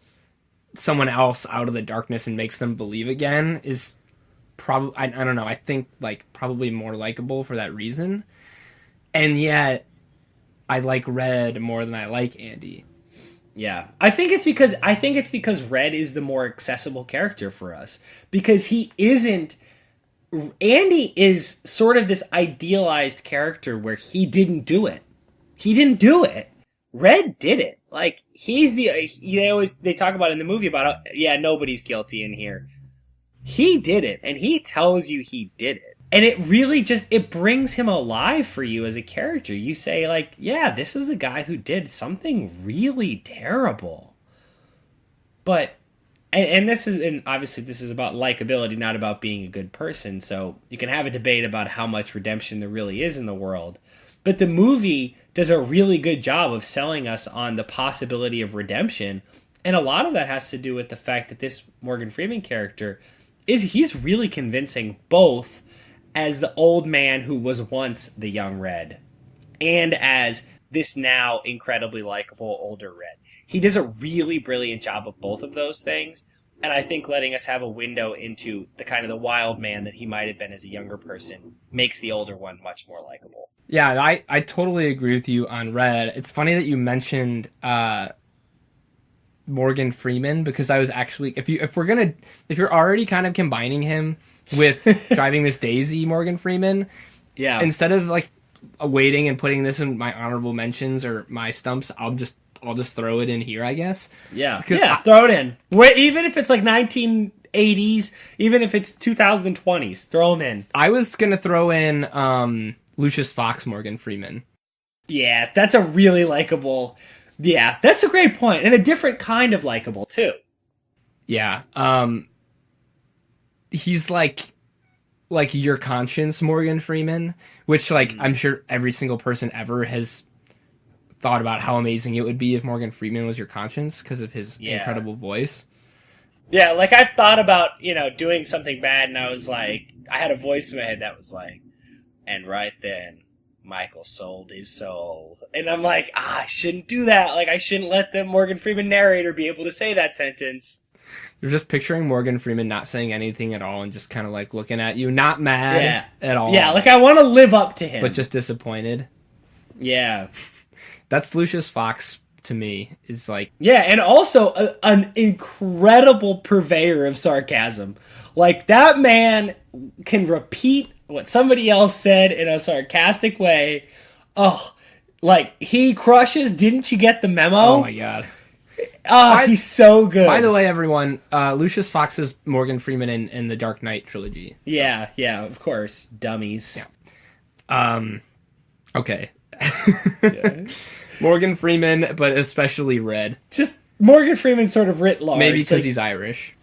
someone else out of the darkness and makes them believe again is probably, I don't know, I think like probably more likable for that reason. And yet I like Red more than I like Andy. Yeah. I think it's because Red is the more accessible character for us, because Andy is sort of this idealized character where he didn't do it. He didn't do it. Red did it. Like, they talk about in the movie about, nobody's guilty in here. He did it, and he tells you he did it. And it really it brings him alive for you as a character. You say, like, yeah, this is a guy who did something really terrible. But, and obviously this is about likability, not about being a good person. So you can have a debate about how much redemption there really is in the world. But the movie does a really good job of selling us on the possibility of redemption. And a lot of that has to do with the fact that this Morgan Freeman character he's really convincing, both as the old man who was once the young Red and as this now incredibly likable older Red. He does a really brilliant job of both of those things. And I think letting us have a window into the kind of the wild man that he might have been as a younger person makes the older one much more likable. Yeah, I totally agree with you on Red. It's funny that you mentioned Morgan Freeman, because I was actually, if you're already kind of combining him with Driving Miss Daisy Morgan Freeman, yeah, instead of like waiting and putting this in my honorable mentions or my stumps, I'll just throw it in here, I guess. Yeah, throw it in. Even if it's like 1980s, even if it's 2020s, throw them in. I was gonna throw in Lucius Fox Morgan Freeman. Yeah, that's a really likable. Yeah, that's a great point, and a different kind of likable too. Yeah, he's like your conscience Morgan Freeman, which I'm sure every single person ever has thought about how amazing it would be if Morgan Freeman was your conscience because of his incredible voice. Yeah, like I've thought about, doing something bad, and I was like, I had a voice in my head that was like, and right then, Michael sold his soul. And I'm like, I shouldn't do that. Like, I shouldn't let the Morgan Freeman narrator be able to say that sentence. You're just picturing Morgan Freeman not saying anything at all and just kind of like looking at you, not mad at all. Yeah, like I want to live up to him. But just disappointed. Yeah. That's Lucius Fox to me, is like... Yeah, and also an incredible purveyor of sarcasm. Like, that man can repeat what somebody else said in a sarcastic way. Oh, like, he crushes, didn't you get the memo? Oh my god. He's so good. By the way, everyone, Lucius Fox is Morgan Freeman in the Dark Knight trilogy. So. Yeah, of course. Dummies. Yeah. Okay. Morgan Freeman, but especially Red. Just Morgan Freeman sort of writ large. Maybe because he's Irish.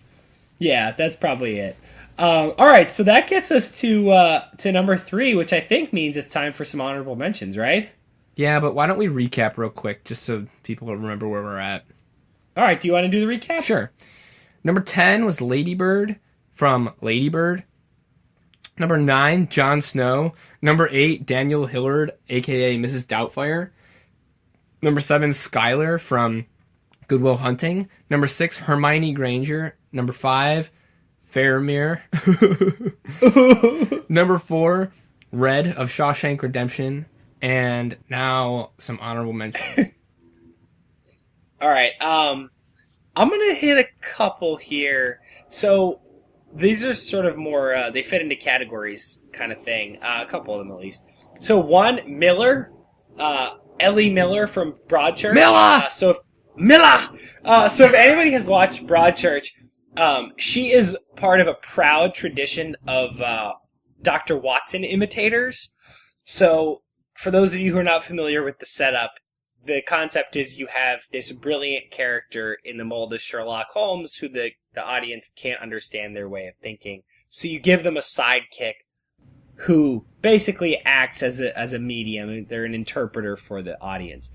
Yeah, that's probably it. All right, so that gets us to number 3, which I think means it's time for some honorable mentions, right? Yeah, but why don't we recap real quick, just so people remember where we're at. All right, do you want to do the recap? Sure. Number 10 was Lady Bird from Lady Bird. Number 9, Jon Snow. Number 8, Daniel Hillard, a.k.a. Mrs. Doubtfire. Number 7, Skylar from Good Will Hunting. Number 6, Hermione Granger. Number 5, Faramir. Number 4, Red of Shawshank Redemption. And now some honorable mentions. All right, I'm going to hit a couple here. So these are sort of more, they fit into categories kind of thing. A couple of them at least. So 1, Miller, Ellie Miller from Broadchurch. Miller! So if anybody has watched Broadchurch, she is part of a proud tradition of Dr. Watson imitators. So for those of you who are not familiar with the setup, the concept is you have this brilliant character in the mold of Sherlock Holmes who the audience can't understand their way of thinking. So you give them a sidekick who basically acts as a medium. They're an interpreter for the audience.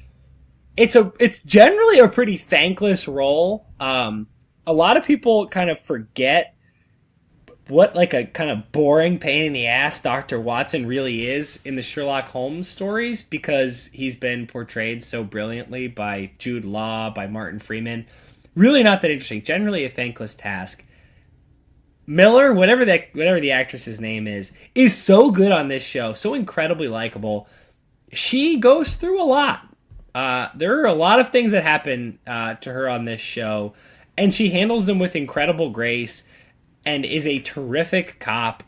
It's generally a pretty thankless role. A lot of people kind of forget what like a kind of boring pain in the ass Dr. Watson really is in the Sherlock Holmes stories, because he's been portrayed so brilliantly by Jude Law, by Martin Freeman. Really not that interesting. Generally a thankless task. Miller, whatever the actress's name is so good on this show, so incredibly likable. She goes through a lot. There are a lot of things that happen to her on this show, and she handles them with incredible grace and is a terrific cop.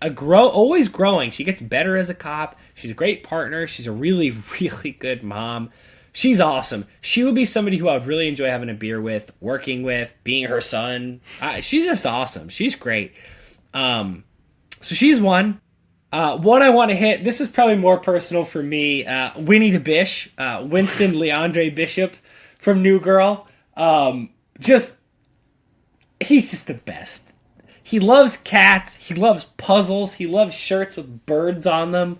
Always growing. She gets better as a cop. She's a great partner. She's a really, really good mom. She's awesome. She would be somebody who I would really enjoy having a beer with, working with, being her son. She's just awesome. She's great. So she's one. One I want to hit, this is probably more personal for me, Winnie the Bish, Winston Leandre Bishop from New Girl. He's just the best. He loves cats, he loves puzzles, he loves shirts with birds on them.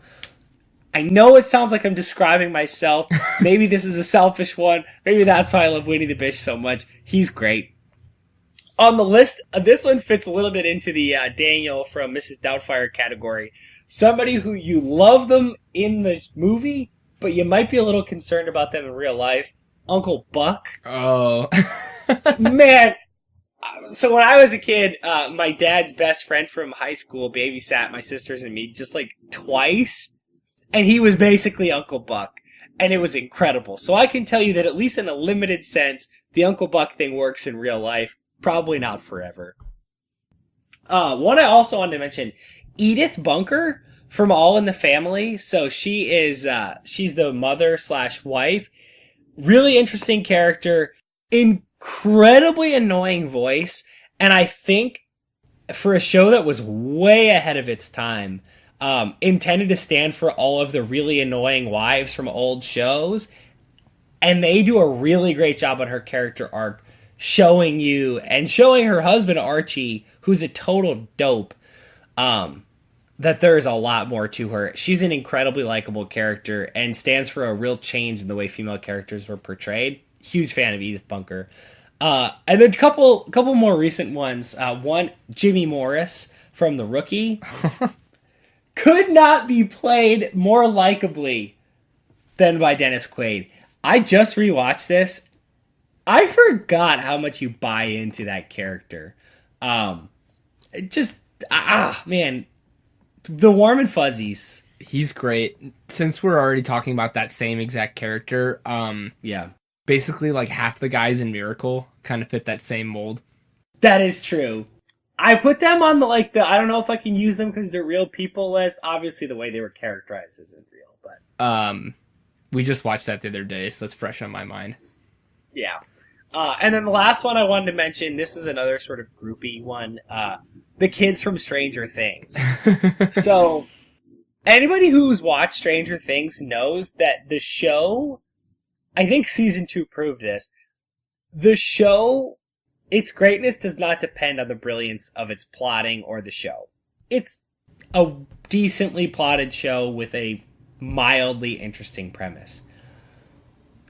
I know it sounds like I'm describing myself. Maybe this is a selfish one. Maybe that's why I love Winnie the Bish so much. He's great. On the list, this one fits a little bit into the Daniel from Mrs. Doubtfire category. Somebody who you love them in the movie, but you might be a little concerned about them in real life. Uncle Buck. Oh. Man. So when I was a kid, my dad's best friend from high school babysat my sisters and me just like twice. And he was basically Uncle Buck. And it was incredible. So I can tell you that at least in a limited sense, the Uncle Buck thing works in real life. Probably not forever. One I also wanted to mention, Edith Bunker from All in the Family. So she is, she's the mother/wife. Really interesting character. Incredibly annoying voice. And I think for a show that was way ahead of its time, intended to stand for all of the really annoying wives from old shows. And they do a really great job on her character arc, showing her husband Archie, who's a total dope, that there is a lot more to her. She's an incredibly likable character and stands for a real change in the way female characters were portrayed. Huge fan of Edith Bunker. And then a couple more recent ones. One, Jimmy Morris from The Rookie. Could not be played more likably than by Dennis Quaid. I just rewatched this. I forgot how much you buy into that character. Man, the warm and fuzzies. He's great. Since we're already talking about that same exact character, yeah, basically like half the guys in Miracle kind of fit that same mold. That is true. I put them on the I don't know if I can use them because they're real people list. Obviously, the way they were characterized isn't real, but we just watched that the other day, so that's fresh on my mind. Yeah. And then the last one I wanted to mention, this is another sort of groupie one, the kids from Stranger Things. So, anybody who's watched Stranger Things knows that the show, I think season 2 proved this, the show, its greatness does not depend on the brilliance of its plotting or the show. It's a decently plotted show with a mildly interesting premise.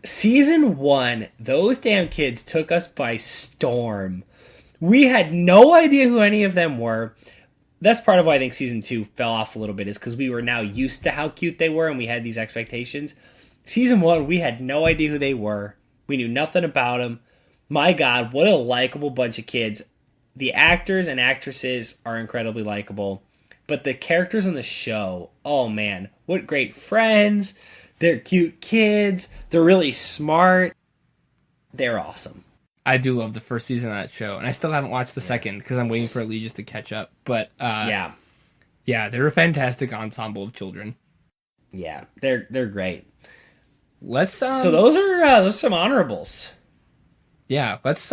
Season 1, those damn kids took us by storm. We had no idea who any of them were. That's part of why I think season 2 fell off a little bit, is because we were now used to how cute they were and we had these expectations. Season 1, we had no idea who they were. We knew nothing about them. My God, what a likable bunch of kids. The actors and actresses are incredibly likable. But the characters on the show, oh man, what great friends. They're cute kids. They're really smart. They're awesome. I do love the first season of that show. And I still haven't watched the second because I'm waiting for Allegiance to catch up. But yeah, they're a fantastic ensemble of children. Yeah, they're great. Let's so those are some honorables. Yeah, let's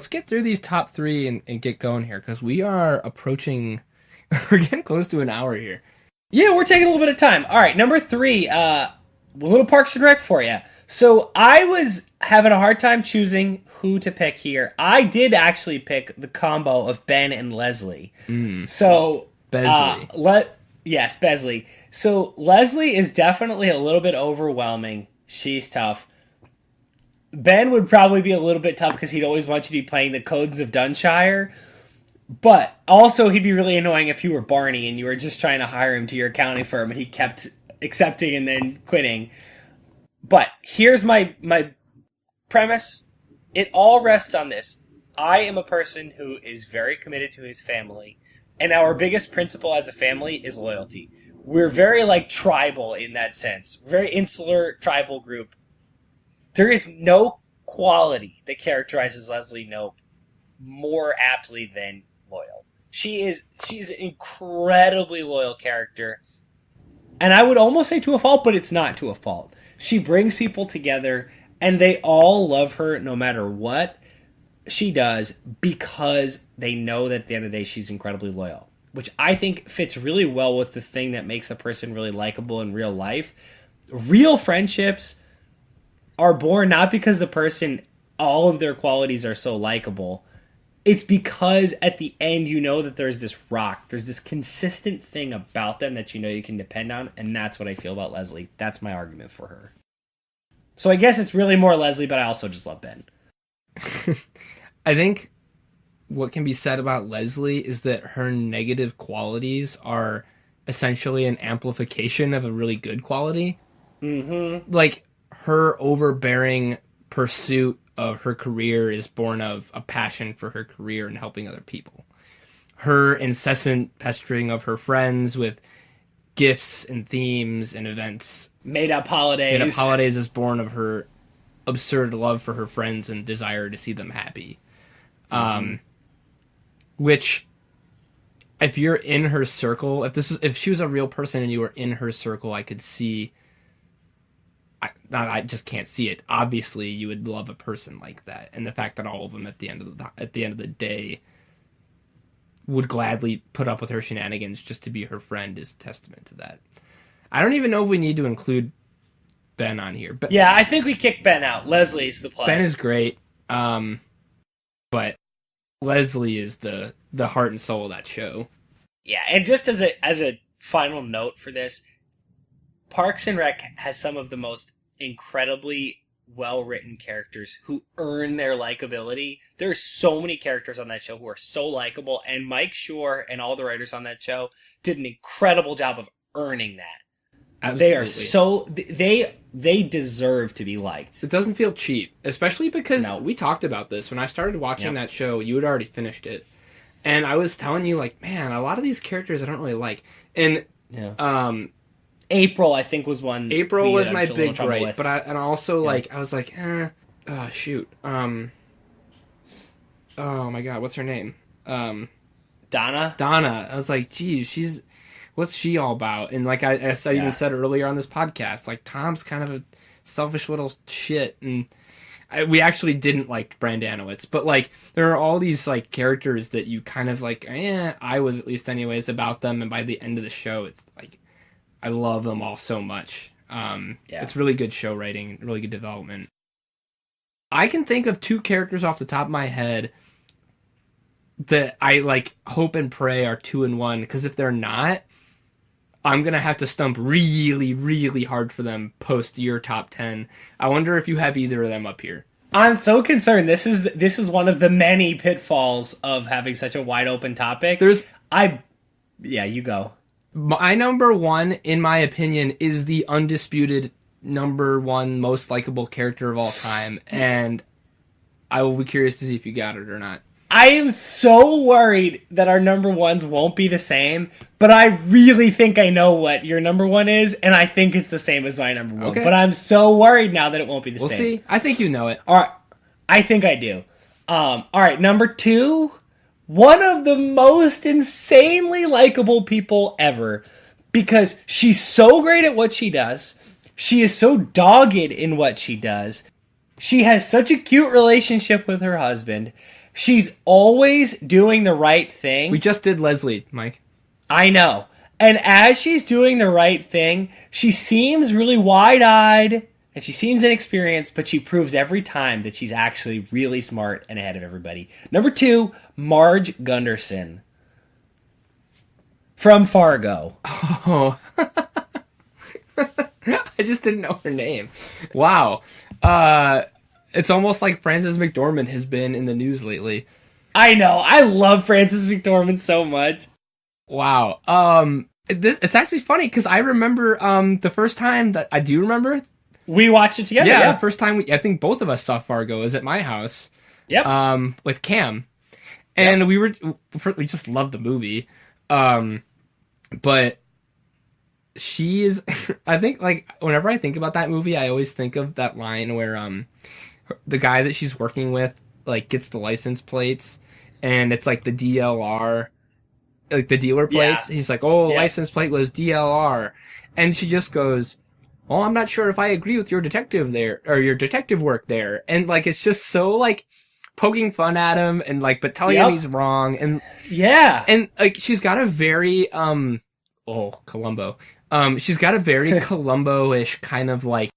get through these top 3 and get going here, because we are approaching, we're getting close to an hour here. Yeah, we're taking a little bit of time. All right, number 3, a little Parks and Rec for you. So I was having a hard time choosing who to pick here. I did actually pick the combo of Ben and Leslie. So Besley. Yes, Besley. So Leslie is definitely a little bit overwhelming. She's tough. Ben would probably be a little bit tough because he'd always want you to be playing the Codes of Dunshire. But also, he'd be really annoying if you were Barney and you were just trying to hire him to your accounting firm and he kept accepting and then quitting. But here's my premise. It all rests on this. I am a person who is very committed to his family, and our biggest principle as a family is loyalty. We're very, like, tribal in that sense. Very insular tribal group. There is no quality that characterizes Leslie Knope more aptly than loyal. She's an incredibly loyal character. And I would almost say to a fault, but it's not to a fault. She brings people together, and they all love her no matter what she does because they know that at the end of the day she's incredibly loyal. Which I think fits really well with the thing that makes a person really likable in real life. Real friendships are born not because the person, all of their qualities are so likable. It's because at the end you know that there's this rock. There's this consistent thing about them that you know you can depend on. And that's what I feel about Leslie. That's my argument for her. So I guess it's really more Leslie, but I also just love Ben. I think what can be said about Leslie is that her negative qualities are essentially an amplification of a really good quality. Mm-hmm. Like, her overbearing pursuit of her career is born of a passion for her career and helping other people. Her incessant pestering of her friends with gifts and themes and events. Made-up holidays is born of her absurd love for her friends and desire to see them happy. Which, if you're in her circle, if she was a real person and you were in her circle, I could see. I just can't see it. Obviously, you would love a person like that, and the fact that all of them at the end of the day would gladly put up with her shenanigans just to be her friend is a testament to that. I don't even know if we need to include Ben on here, but yeah, I think we kick Ben out. Leslie's the play. Ben is great, but Leslie is the heart and soul of that show. Yeah, and just as a final note for this, Parks and Rec has some of the most incredibly well-written characters who earn their likability. There are so many characters on that show who are so likable, and Mike Schur and all the writers on that show did an incredible job of earning that. Absolutely. They are so... They deserve to be liked. It doesn't feel cheap, especially because we talked about this. When I started watching that show, you had already finished it. And I was telling you, like, man, a lot of these characters I don't really like. And April, I think, was one. April was my big gripe, but I was like, oh shoot, oh my god, what's her name? Donna. I was like, geez, what's she all about? And like I even said earlier on this podcast, like Tom's kind of a selfish little shit, and we actually didn't like Brandanowitz, but like there are all these like characters that you kind of like, I was at least anyways about them, and by the end of the show, it's like I love them all so much. It's really good show writing, really good development. I can think of two characters off the top of my head that I like hope and pray are 2 and 1, because if they're not, I'm gonna have to stump really, really hard for them post your top 10. I wonder if you have either of them up here. I'm so concerned. This is one of the many pitfalls of having such a wide open topic. You go. My number one, in my opinion, is the undisputed number one most likable character of all time, and I will be curious to see if you got it or not. I am so worried that our number ones won't be the same, but I really think I know what your number one is, and I think it's the same as my number one. Okay. But I'm so worried now that it won't be the same. We'll see. I think you know it. All right. I think I do. All right, number 2, one of the most insanely likable people ever, because she's so great at what she does. She is so dogged in what she does. She has such a cute relationship with her husband. She's always doing the right thing. We just did Leslie, Mike. I know. And as she's doing the right thing, she seems really wide-eyed, and she seems inexperienced, but she proves every time that she's actually really smart and ahead of everybody. Number 2, Marge Gunderson. From Fargo. Oh. I just didn't know her name. Wow. It's almost like Frances McDormand has been in the news lately. I know. I love Frances McDormand so much. Wow. It's actually funny because I remember the first time that I do remember. We watched it together. Yeah. The first time I think both of us saw Fargo was at my house. Yep. With Cam, and we just loved the movie. But she is. I think like whenever I think about that movie, I always think of that line where the guy that she's working with like gets the license plates, and it's like the DLR. Like the dealer plates. Yeah. He's like, license plate was DLR. And she just goes, well, I'm not sure if I agree with your detective there, or your detective work there. And like, it's just so like poking fun at him and like, but telling him he's wrong. And and like, she's got a very, Columbo. She's got a very Columbo-ish kind of like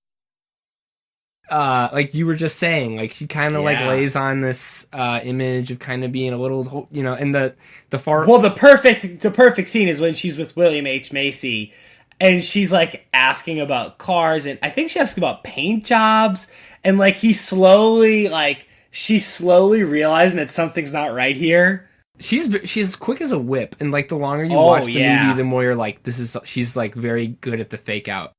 you were just saying, like she kind of like lays on this image of kind of being a little, and the perfect scene is when she's with William H. Macy, and she's like asking about cars, and I think she asks about paint jobs, and like she's slowly realizing that something's not right here. She's quick as a whip, and like the longer you watch the movie, the more you're like, she's like very good at the fake out.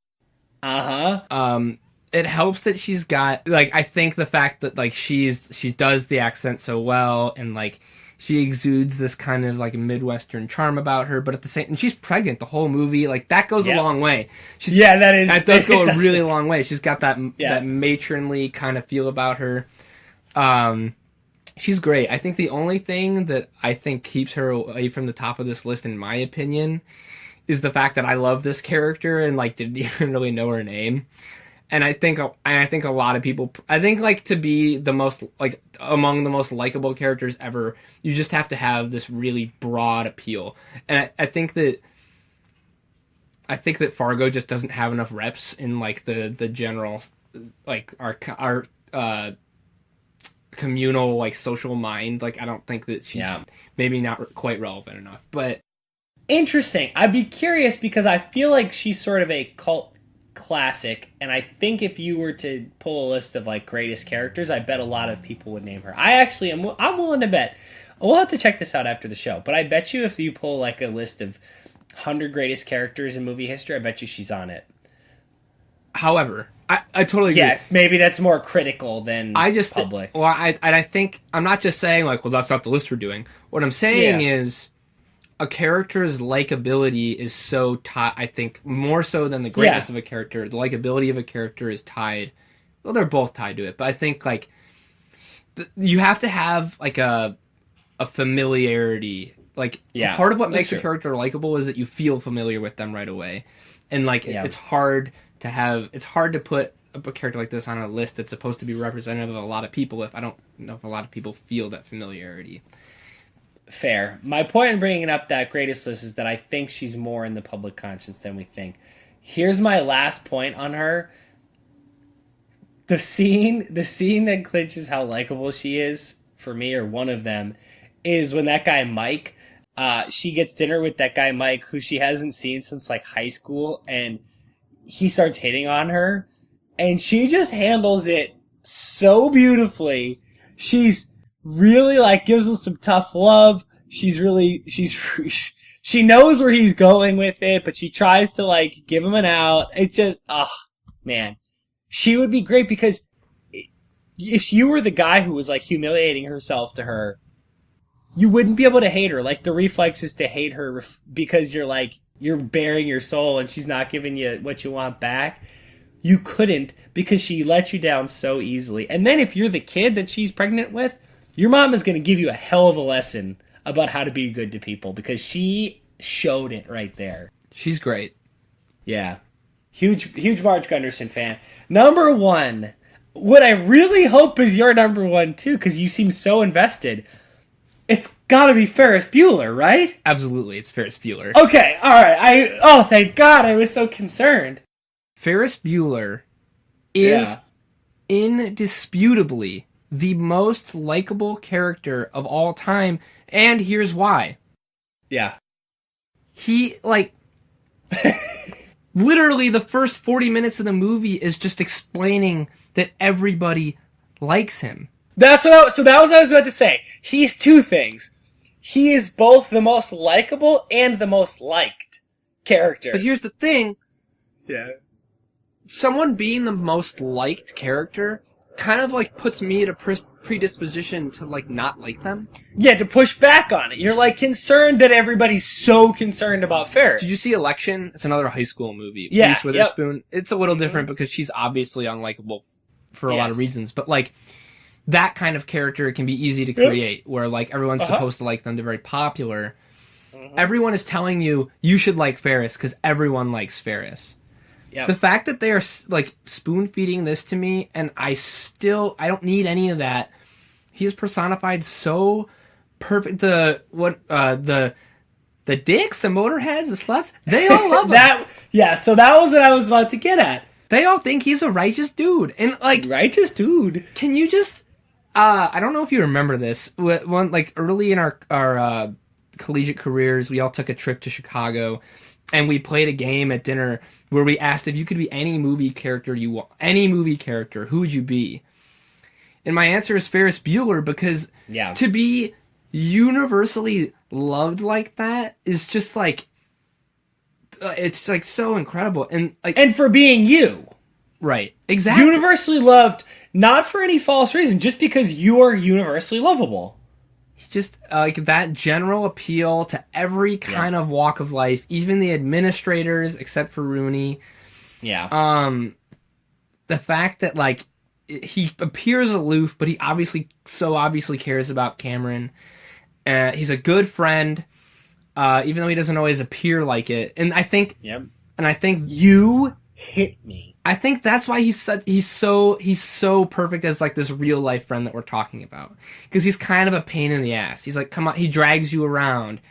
It helps that she's got like I think the fact that like she does the accent so well, and like she exudes this kind of like Midwestern charm about her, but at the same, and she's pregnant the whole movie, like that goes a long way. That does go a really long way. She's got that matronly kind of feel about her. She's great. I think the only thing that I think keeps her away from the top of this list, in my opinion, is the fact that I love this character and like didn't even really know her name. And I think a lot of people, I think like to be the most like among the most likable characters ever, you just have to have this really broad appeal. And I think that Fargo just doesn't have enough reps in like the general like our communal like social mind. Like I don't think that she's maybe not quite relevant enough. But interesting. I'd be curious because I feel like she's sort of a cult classic, and I think if you were to pull a list of like greatest characters, I bet a lot of people would name her. I'm willing to bet. We'll have to check this out after the show, but I bet you if you pull like a list of 100 greatest characters in movie history, I bet you she's on it. However, I totally agree. Yeah, maybe that's more critical than public. I think I'm not just saying like, well, that's not the list we're doing. What I'm saying is a character's likability is so tied, I think, more so than the greatness of a character. The likability of a character is tied. Well, they're both tied to it, but I think like you have to have like a familiarity. Like part of what makes a character likable is that you feel familiar with them right away, and like it's hard to put a character like this on a list that's supposed to be representative of a lot of people if I don't know if a lot of people feel that familiarity. Fair. My point in bringing up that greatest list is that I think she's more in the public conscience than we think. Here's my last point on her. The scene that clinches how likable she is for me, or one of them, is when that guy Mike, she gets dinner with that guy Mike, who she hasn't seen since like high school, and he starts hitting on her, and she just handles it so beautifully. She's really like gives him some tough love. She knows where he's going with it, but she tries to like give him an out. It just, man, she would be great because if you were the guy who was like humiliating herself to her, you wouldn't be able to hate her. Like the reflex is to hate her because you're bearing your soul and she's not giving you what you want back. You couldn't because she let you down so easily. And then if you're the kid that she's pregnant with, your mom is going to give you a hell of a lesson about how to be good to people because she showed it right there. She's great. Yeah. Huge Marge Gunderson fan. Number one. What I really hope is your number one, too, because you seem so invested. It's got to be Ferris Bueller, right? Absolutely, it's Ferris Bueller. Okay, all right. Thank God, I was so concerned. Ferris Bueller is indisputably the most likable character of all time, and here's why. Yeah. He, like, literally the first 40 minutes of the movie is just explaining that everybody likes him. So that was what I was about to say. He's two things. He is both the most likable and the most liked character. But here's the thing. Yeah. Someone being the most liked character kind of like puts me at a predisposition to like not like them. Yeah, to push back on it. You're like concerned that everybody's so concerned about Ferris. Did you see Election? It's another high school movie. Yeah. Reese Witherspoon. Yep. It's a little different because she's obviously unlikable for a lot of reasons. But like, that kind of character can be easy to create, where like everyone's supposed to like them. They're very popular. Everyone is telling you should like Ferris because everyone likes Ferris. Yep. The fact that they are like spoon feeding this to me, and I don't need any of that. He is personified so perfect. The dicks, the motorheads, the sluts, they all love him. So that was what I was about to get at. They all think he's a righteous dude, and like righteous dude. Can you just? I don't know if you remember this. One like early in our collegiate careers, we all took a trip to Chicago, and we played a game at dinner where we asked if you could be any movie character you want. Any movie character, who would you be? And my answer is Ferris Bueller, because to be universally loved like that is just like it's like so incredible, and like for being you. Right, exactly. Universally loved, not for any false reason, just because you are universally lovable. He's just like that general appeal to every kind of walk of life, even the administrators, except for Rooney. Yeah. The fact that like he appears aloof, but he obviously cares about Cameron. He's a good friend, even though he doesn't always appear like it. And I think, you hit me. I think that's why he's so perfect as like this real life friend that we're talking about, because he's kind of a pain in the ass. He's like, come on, he drags you around.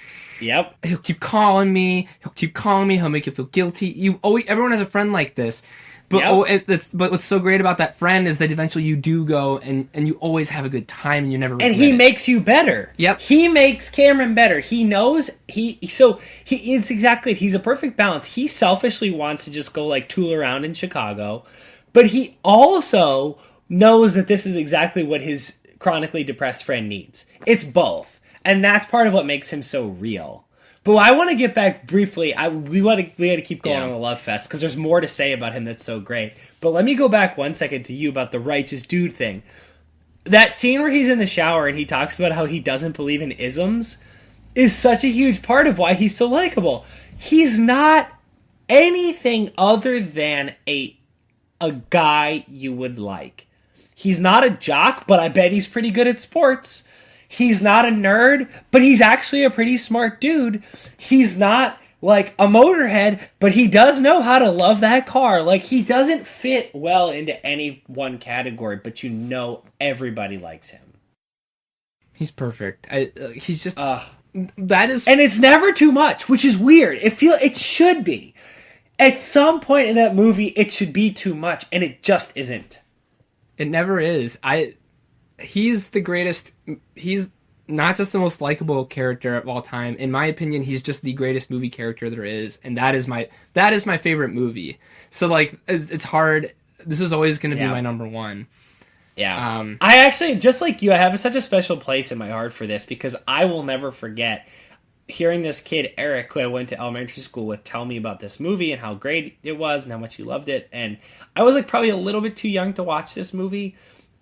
Yep. He'll keep calling me. He'll make you feel guilty. Everyone has a friend like this. But but what's so great about that friend is that eventually you do go and you always have a good time and you never regret it. And he makes you better. Yep. He makes Cameron better. He knows it's exactly it. He's a perfect balance. He selfishly wants to just go like tool around in Chicago, but he also knows that this is exactly what his chronically depressed friend needs. It's both. And that's part of what makes him so real. But I want to get back briefly. We got to keep going on the Love Fest because there's more to say about him that's so great. But let me go back 1 second to you about the righteous dude thing. That scene where he's in the shower and he talks about how he doesn't believe in isms is such a huge part of why he's so likable. He's not anything other than a guy you would like. He's not a jock, but I bet he's pretty good at sports. He's not a nerd, but he's actually a pretty smart dude. He's not like a motorhead, but he does know how to love that car. Like, he doesn't fit well into any one category, but you know everybody likes him. He's perfect. He's just that is, and it's never too much, which is weird. It should be. At some point in that movie, it should be too much, and it just isn't. It never is. He's the greatest. He's not just the most likable character of all time. In my opinion, he's just the greatest movie character there is, and that is my favorite movie. So like, it's hard. This is always going to be my number one. Yeah. I actually, just like you, I have such a special place in my heart for this because I will never forget hearing this kid, Eric, who I went to elementary school with, tell me about this movie and how great it was and how much he loved it. And I was like probably a little bit too young to watch this movie.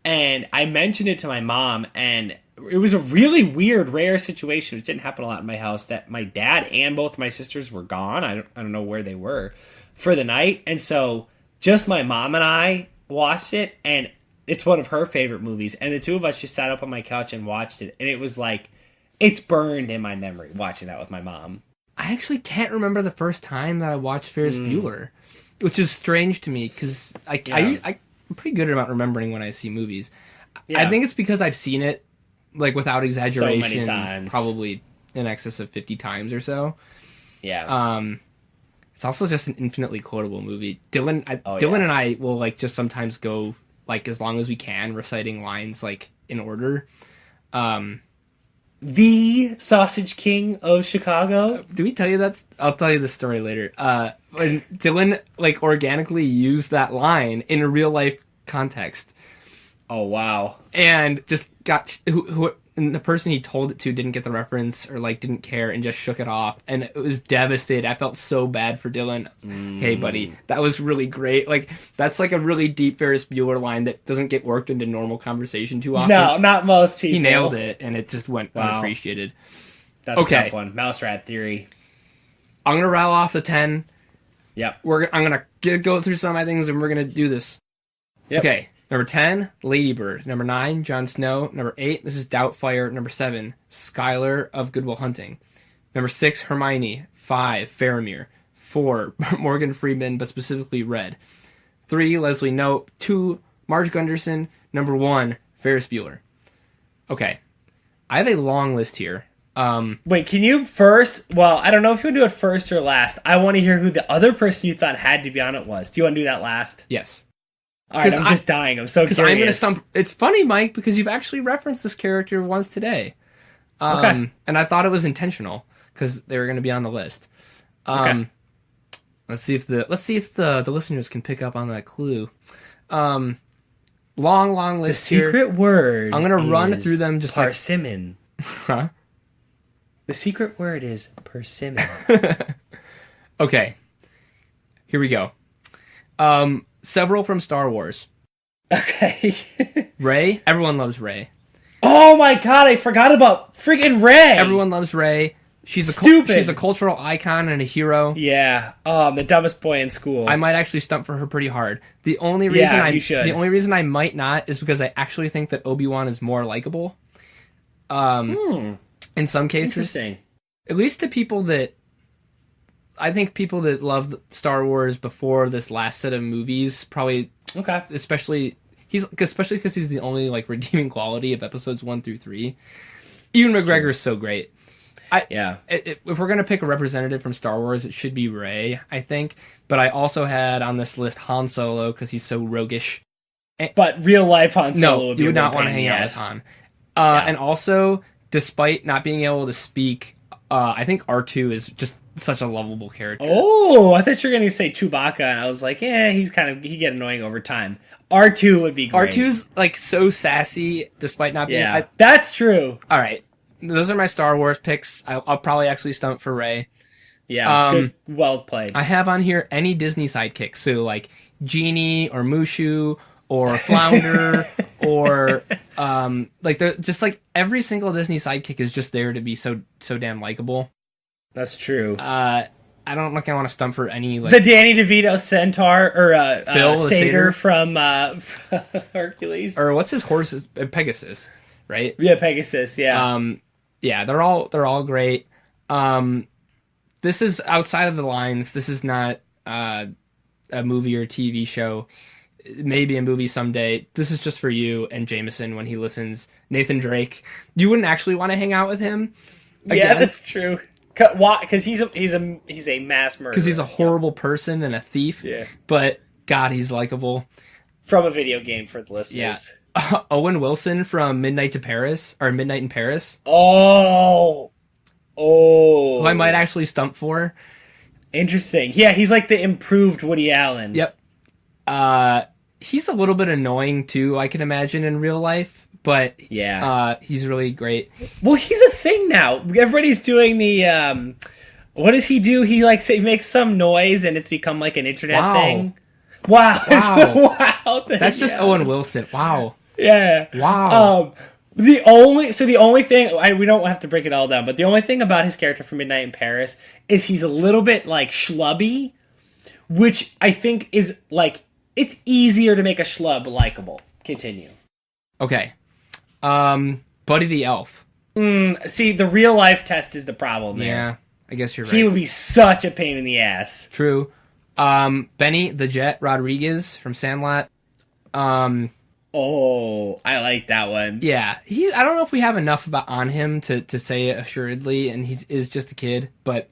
And I mentioned it to my mom, and it was a really weird, rare situation. It didn't happen a lot in my house, that my dad and both my sisters were gone. I don't know where they were for the night. And so just my mom and I watched it, and it's one of her favorite movies. And the two of us just sat up on my couch and watched it. And it was like, it's burned in my memory watching that with my mom. I actually can't remember the first time that I watched Ferris Bueller, which is strange to me because I'm pretty good about remembering when I see movies. Yeah. I think it's because I've seen it, like, without exaggeration, so many times. Probably in excess of 50 times or so. Yeah. It's also just an infinitely quotable movie. Dylan and I will, like, just sometimes go, like, as long as we can, reciting lines, like, in order. The Sausage King of Chicago. Did we tell you that? I'll tell you the story later. When Dylan, like, organically used that line in a real life context. Oh, wow. And just got and the person he told it to didn't get the reference or like didn't care and just shook it off, and it was devastated. I felt so bad for Dylan. Hey, buddy, that was really great. Like that's like a really deep Ferris Bueller line that doesn't get worked into normal conversation too often. No, not most people. He nailed it, and it just went unappreciated. That's a tough one. Mouse rat theory. I'm gonna rattle off the 10. Yep. I'm gonna go through some of my things, and we're gonna do this. Yep. Okay. Number 10, Ladybird. Number 9, Jon Snow. Number 8, this is Doubtfire. Number 7, Skylar of Good Will Hunting. Number 6, Hermione. 5, Faramir. 4, Morgan Freeman, but specifically Red. 3, Leslie Knope. 2, Marge Gunderson. Number 1, Ferris Bueller. Okay. I have a long list here. Wait, can you first... Well, I don't know if you want to do it first or last. I want to hear who the other person you thought had to be on it was. Do you want to do that last? Yes. All right, I'm just dying. I'm so curious. I'm going to stump. It's funny, Mike, because you've actually referenced this character once today. Okay. And I thought it was intentional because they were going to be on the list. Okay. Let's see if the listeners can pick up on that clue. Long list the here. Secret word. I'm going to run through them just persimmon. Huh? The secret word is persimmon. Okay. Here we go. Several from Star Wars. Okay. Rey. Everyone loves Rey. Oh my god, I forgot about freaking Rey. Everyone loves Rey. She's a she's a cultural icon and a hero. Yeah. The dumbest boy in school. I might actually stump for her pretty hard. The only reason the only reason I might not is because I actually think that Obi-Wan is more likable. In some cases. Interesting. At least to people that I think people that loved Star Wars before this last set of movies probably especially because he's the only like redeeming quality of episodes 1 through 3. Ewan McGregor is so great. If we're gonna pick a representative from Star Wars, it should be Rey, I think. But I also had on this list Han Solo because he's so roguish. But real life Han Solo would be you would not want to hang out with Han. And also, despite not being able to speak, I think R2 is just such a lovable character. Oh, I thought you were going to say Chewbacca, and I was like, he get annoying over time. R2 would be great. R2's like so sassy, despite not being. Yeah, that's true. All right, those are my Star Wars picks. I'll probably actually stump for Rey. Yeah, good, well played. I have on here any Disney sidekick, so like Genie or Mushu or Flounder or like they're just like every single Disney sidekick is just there to be so damn likable. That's true. I don't like I want to stump for any like the Danny DeVito centaur or Phil satyr from Hercules, or what's his horse? Pegasus, right? Yeah, Pegasus. Yeah. Yeah, they're all great. This is outside of the lines. This is not a movie or TV show. Maybe a movie someday. This is just for you and Jameson when he listens. Nathan Drake. You wouldn't actually want to hang out with him. Again. Yeah, that's true. Because he's a mass murderer. Because he's a horrible person and a thief. Yeah. But God, he's likable. From a video game for the listeners. Yeah. Owen Wilson from Midnight in Paris. Oh. Who I might actually stump for. Interesting. Yeah, he's like the improved Woody Allen. Yep. He's a little bit annoying too, I can imagine in real life. But he's really great. Well, he's a thing now. Everybody's doing the what does he do? He makes some noise and it's become like an internet thing. Wow. Wow. That's just Owen Wilson. Wow. Yeah. Wow. The only thing we don't have to break it all down, but the only thing about his character from Midnight in Paris is he's a little bit like schlubby, which I think is like it's easier to make a schlub likable. Continue. Okay. Buddy the Elf. See, the real life test is the problem there. Yeah, I guess you're right. He would be such a pain in the ass. True. Benny the Jet Rodriguez from Sandlot. Oh, I like that one. Yeah, I don't know if we have enough on him to say it assuredly, and he is just a kid, but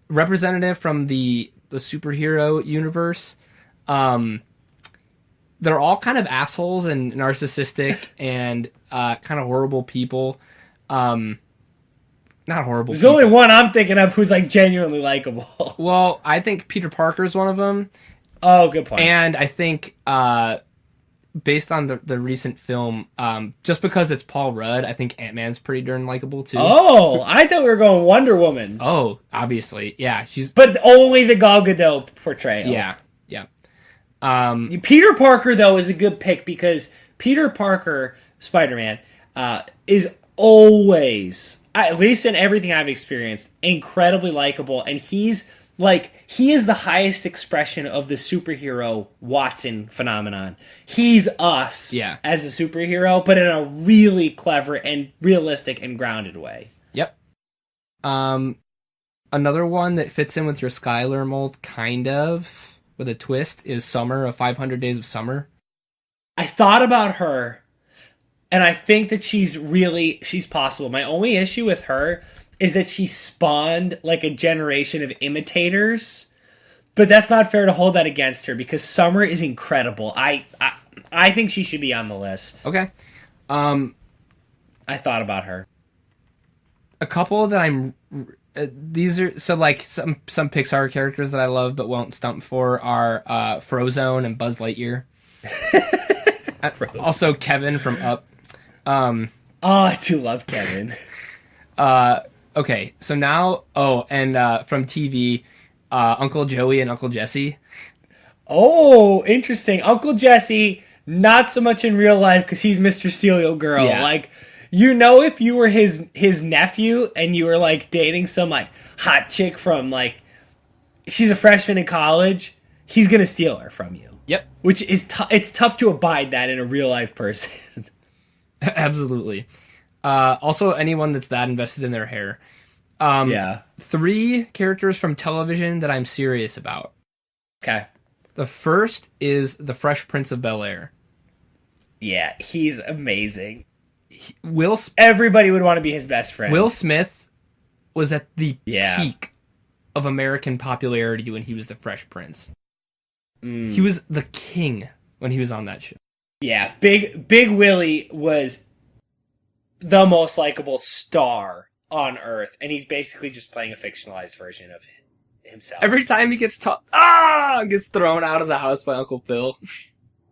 representative from the superhero universe. They're all kind of assholes and narcissistic and kind of horrible people. Not horrible. There's only one I'm thinking of who's like genuinely likable. Well, I think Peter Parker is one of them. Oh, good point. And I think based on the recent film, just because it's Paul Rudd, I think Ant-Man's pretty darn likable too. Oh, I thought we were going Wonder Woman. Oh, obviously. Yeah, she's... But only the Gal Gadot portrayal. Yeah. Peter Parker, though, is a good pick because Peter Parker, Spider-Man, is always, at least in everything I've experienced, incredibly likable. And he is the highest expression of the superhero Watson phenomenon. He's us as a superhero, but in a really clever and realistic and grounded way. Yep. Another one that fits in with your Skylar mold, kind of, with a twist, is Summer of 500 Days of Summer. I thought about her, and I think that she's possible. My only issue with her is that she spawned like a generation of imitators, but that's not fair to hold that against her because Summer is incredible. I think she should be on the list. Okay. I thought about her. A couple that I'm... these are... So, like, some Pixar characters that I love but won't stump for are Frozone and Buzz Lightyear. Also, Kevin from Up. I do love Kevin. Okay, so now... Oh, and from TV, Uncle Joey and Uncle Jesse. Oh, interesting. Uncle Jesse, not so much in real life because he's Mr. Steal Your Girl. Yeah. Like... You know, if you were his nephew and you were like dating some like hot chick from like she's a freshman in college, he's gonna steal her from you. Yep. Which is it's tough to abide that in a real life person. Absolutely. Also, anyone that's that invested in their hair. 3 characters from television that I'm serious about. Okay. The first is the Fresh Prince of Bel-Air. Yeah, he's amazing. Everybody would want to be his best friend. Will Smith was at the peak of American popularity when he was the Fresh Prince. He was the king when he was on that show. Yeah, Big Willie was the most likable star on Earth, and he's basically just playing a fictionalized version of himself. Every time he gets gets thrown out of the house by Uncle Phil.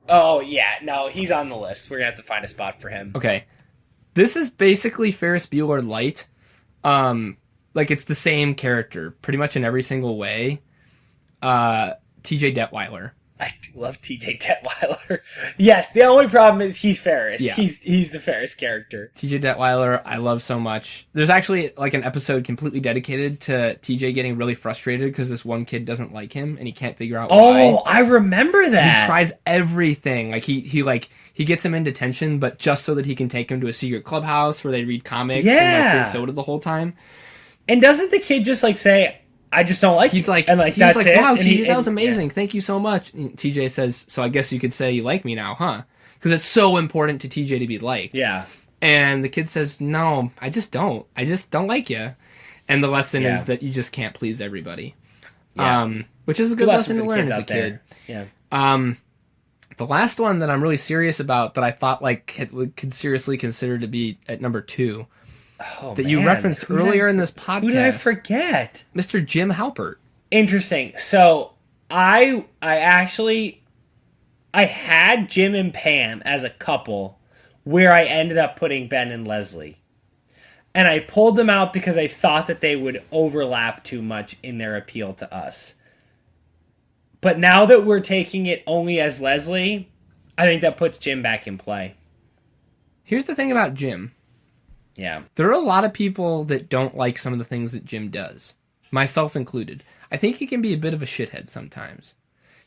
Oh, yeah. No, he's on the list. We're going to have to find a spot for him. Okay. This is basically Ferris Bueller light. Like, it's the same character, pretty much in every single way. TJ Detweiler. I do love TJ Detweiler. Yes, the only problem is he's Ferris. Yeah. He's the Ferris character. TJ Detweiler, I love so much. There's actually like an episode completely dedicated to TJ getting really frustrated because this one kid doesn't like him and he can't figure out why. Oh, I remember that. He tries everything. Like he gets him in detention, but just so that he can take him to a secret clubhouse where they read comics and like drink soda the whole time. And doesn't the kid just like say, I just don't like he's you. Like, and like, that's it. Wow, and TJ, that was amazing. Thank you so much. And TJ says, so I guess you could say you like me now, huh? Because it's so important to TJ to be liked. Yeah. And the kid says, no, I just don't. I just don't like you. And the lesson is that you just can't please everybody. Yeah. Which is a good lesson to learn as a kid. Yeah. The last one that I'm really serious about that I thought like could seriously consider to be at number 2. You referenced earlier in this podcast. Who did I forget? Mr. Jim Halpert. Interesting. So I had Jim and Pam as a couple where I ended up putting Ben and Leslie. And I pulled them out because I thought that they would overlap too much in their appeal to us. But now that we're taking it only as Leslie, I think that puts Jim back in play. Here's the thing about Jim. Yeah. There are a lot of people that don't like some of the things that Jim does, myself included. I think he can be a bit of a shithead sometimes.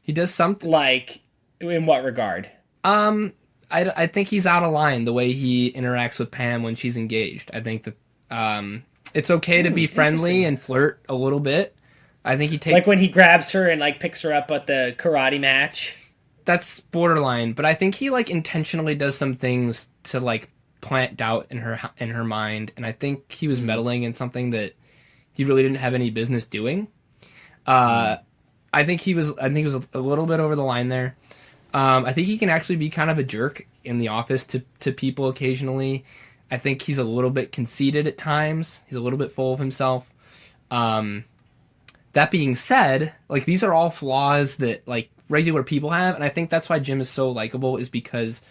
He does something... Like, in what regard? I think he's out of line the way he interacts with Pam when she's engaged. I think that it's okay to be friendly and flirt a little bit. I think he takes... Like when he grabs her and like picks her up at the karate match? That's borderline, but I think he like intentionally does some things to like plant doubt in her mind, and I think he was meddling in something that he really didn't have any business doing. I think he was a little bit over the line there. I think he can actually be kind of a jerk in the office to people occasionally. I think he's a little bit conceited at times. He's a little bit full of himself. That being said, like these are all flaws that like regular people have, and I think that's why Jim is so likable, is because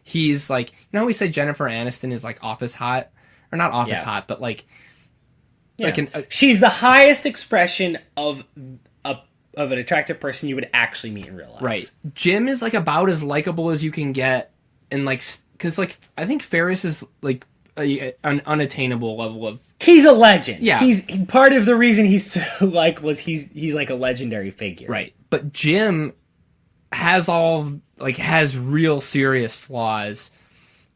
he's like, you know how we say Jennifer Aniston is like office hot, or not office hot, but like she's the highest expression of an attractive person you would actually meet in real life. Right. Jim is like about as likable as you can get, and like, because like I think Ferris is like an unattainable level of. He's a legend. Yeah. He's part of the reason he's so likable is he's like a legendary figure. Right. But Jim has has real serious flaws,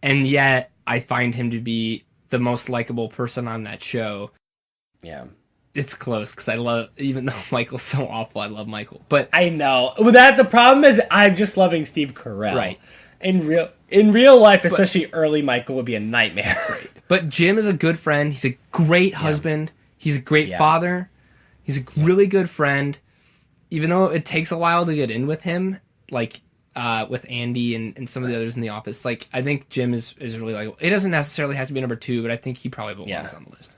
and yet I find him to be the most likable person on that show. Yeah. It's close because I love, even though Michael's so awful, I love Michael. But I know. Well, the problem is I'm just loving Steve Carell. Right. In real life, especially early Michael would be a nightmare. Right. But Jim is a good friend. He's a great husband. He's a great father. He's a really good friend. Even though it takes a while to get in with him, like with Andy and some of the others in the office, like I think Jim is really likable. It doesn't necessarily have to be number 2, but I think he probably belongs on the list.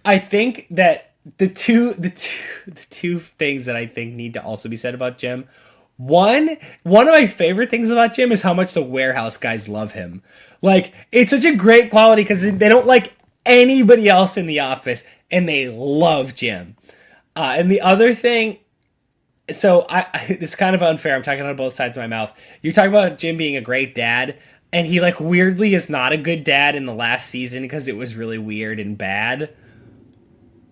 I think that the two things that I think need to also be said about Jim. One of my favorite things about Jim is how much the warehouse guys love him. Like, it's such a great quality because they don't like anybody else in the office, and they love Jim. And the other thing, so it's kind of unfair. I'm talking out of both sides of my mouth. You're talking about Jim being a great dad, and he like weirdly is not a good dad in the last season because it was really weird and bad.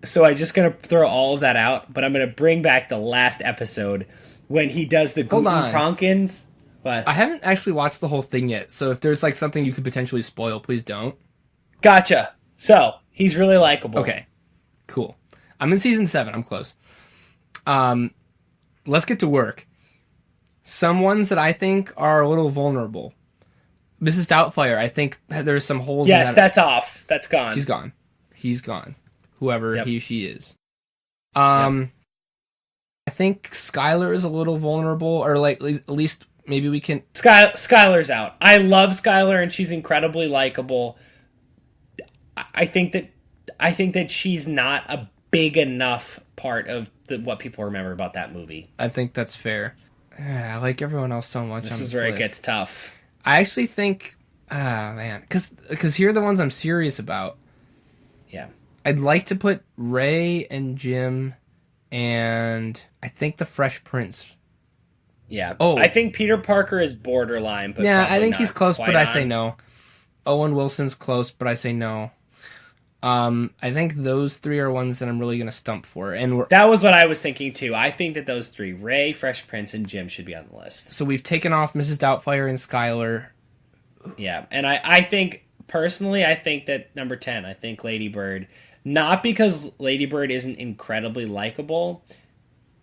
So I'm just going to throw all of that out, but I'm going to bring back the last episode when he does the gluten Kronkins. But I haven't actually watched the whole thing yet, so if there's like something you could potentially spoil, please don't. Gotcha. So, he's really likable. Okay. Cool. I'm in season 7. I'm close. Let's get to work. Some ones that I think are a little vulnerable. Mrs. Doubtfire, I think there's some holes in that. Yes, that's off. That's gone. She's gone. He's gone. Whoever she is. I think Skylar is a little vulnerable, or like at least maybe we can. Skylar's out. I love Skylar, and she's incredibly likable. I think that she's not a big enough part of what people remember about that movie. I think that's fair. I like everyone else so much. This is where it gets tough. I actually think, man, because here are the ones I'm serious about. Yeah. I'd like to put Ray and Jim, and I think the Fresh Prince. Yeah. Oh, I think Peter Parker is borderline, but yeah, I think he's close, but I on. say no. Owen Wilson's close, but I say no. I think those 3 are ones that I'm really going to stump for, and that was what I was thinking too. I think that those 3, Ray, Fresh Prince, and Jim, should be on the list. So we've taken off Mrs. Doubtfire and Skylar. Yeah, and I think personally, I think that number 10. I think Lady Bird. Not because Lady Bird isn't incredibly likable,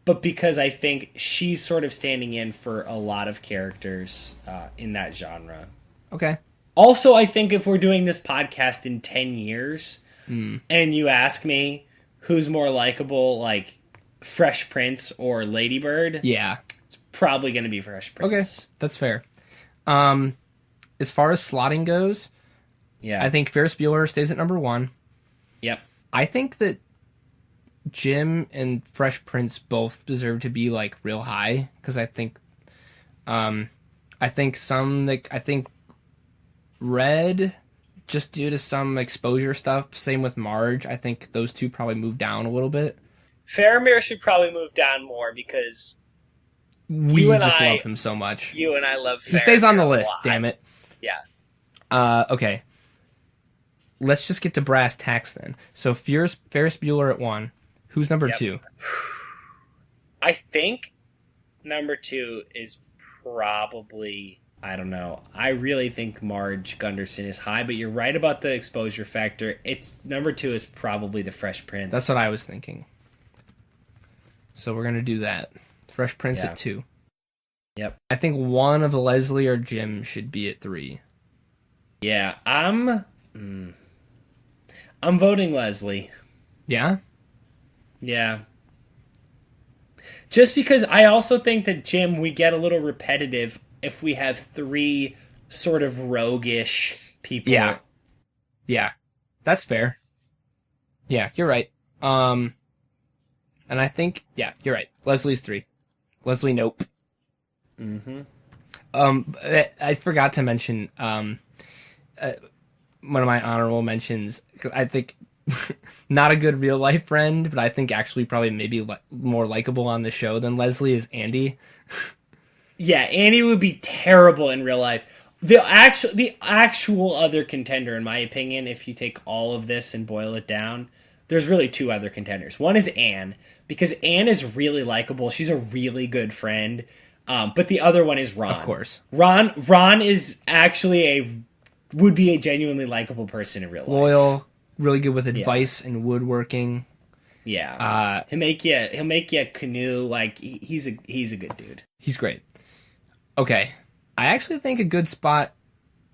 but because I think she's sort of standing in for a lot of characters in that genre. Okay. Also, I think if we're doing this podcast in 10 years, and you ask me who's more likable, like Fresh Prince or Lady Bird, yeah, it's probably going to be Fresh Prince. Okay, that's fair. As far as slotting goes, I think Ferris Bueller stays at number 1. Yep. I think that Jim and Fresh Prince both deserve to be like real high because I think Red, just due to some exposure stuff. Same with Marge. I think those 2 probably move down a little bit. Faramir should probably move down more because we just love him so much. You and I love Faramir. He stays on the list. Damn it. Yeah. Okay. Let's just get to brass tacks then. So Ferris Bueller at 1. Who's number 2? I think number 2 is probably, I don't know. I really think Marge Gunderson is high, but you're right about the exposure factor. It's number 2 is probably the Fresh Prince. That's what I was thinking. So we're gonna do that. Fresh Prince at 2. Yep. I think one of Leslie or Jim should be at 3. Yeah, I'm voting Leslie. Yeah? Yeah. Just because I also think that Jim, we get a little repetitive if we have 3 sort of roguish people. Yeah. Yeah. That's fair. Yeah, you're right. And I think, yeah, you're right. Leslie's 3. Leslie, nope. I forgot to mention one of my honorable mentions. I think not a good real life friend, but I think actually probably maybe more likable on the show than Leslie is Andy. Yeah, Andy would be terrible in real life. The actual other contender, in my opinion, if you take all of this and boil it down, there's really two other contenders. One is Anne, because Anne is really likable. She's a really good friend. But the other one is Ron. Of course. Ron is actually would be a genuinely likable person in real life. Loyal, really good with advice and woodworking. Yeah. He'll make you a canoe. Like, he's a good dude. He's great. Okay. I actually think a good spot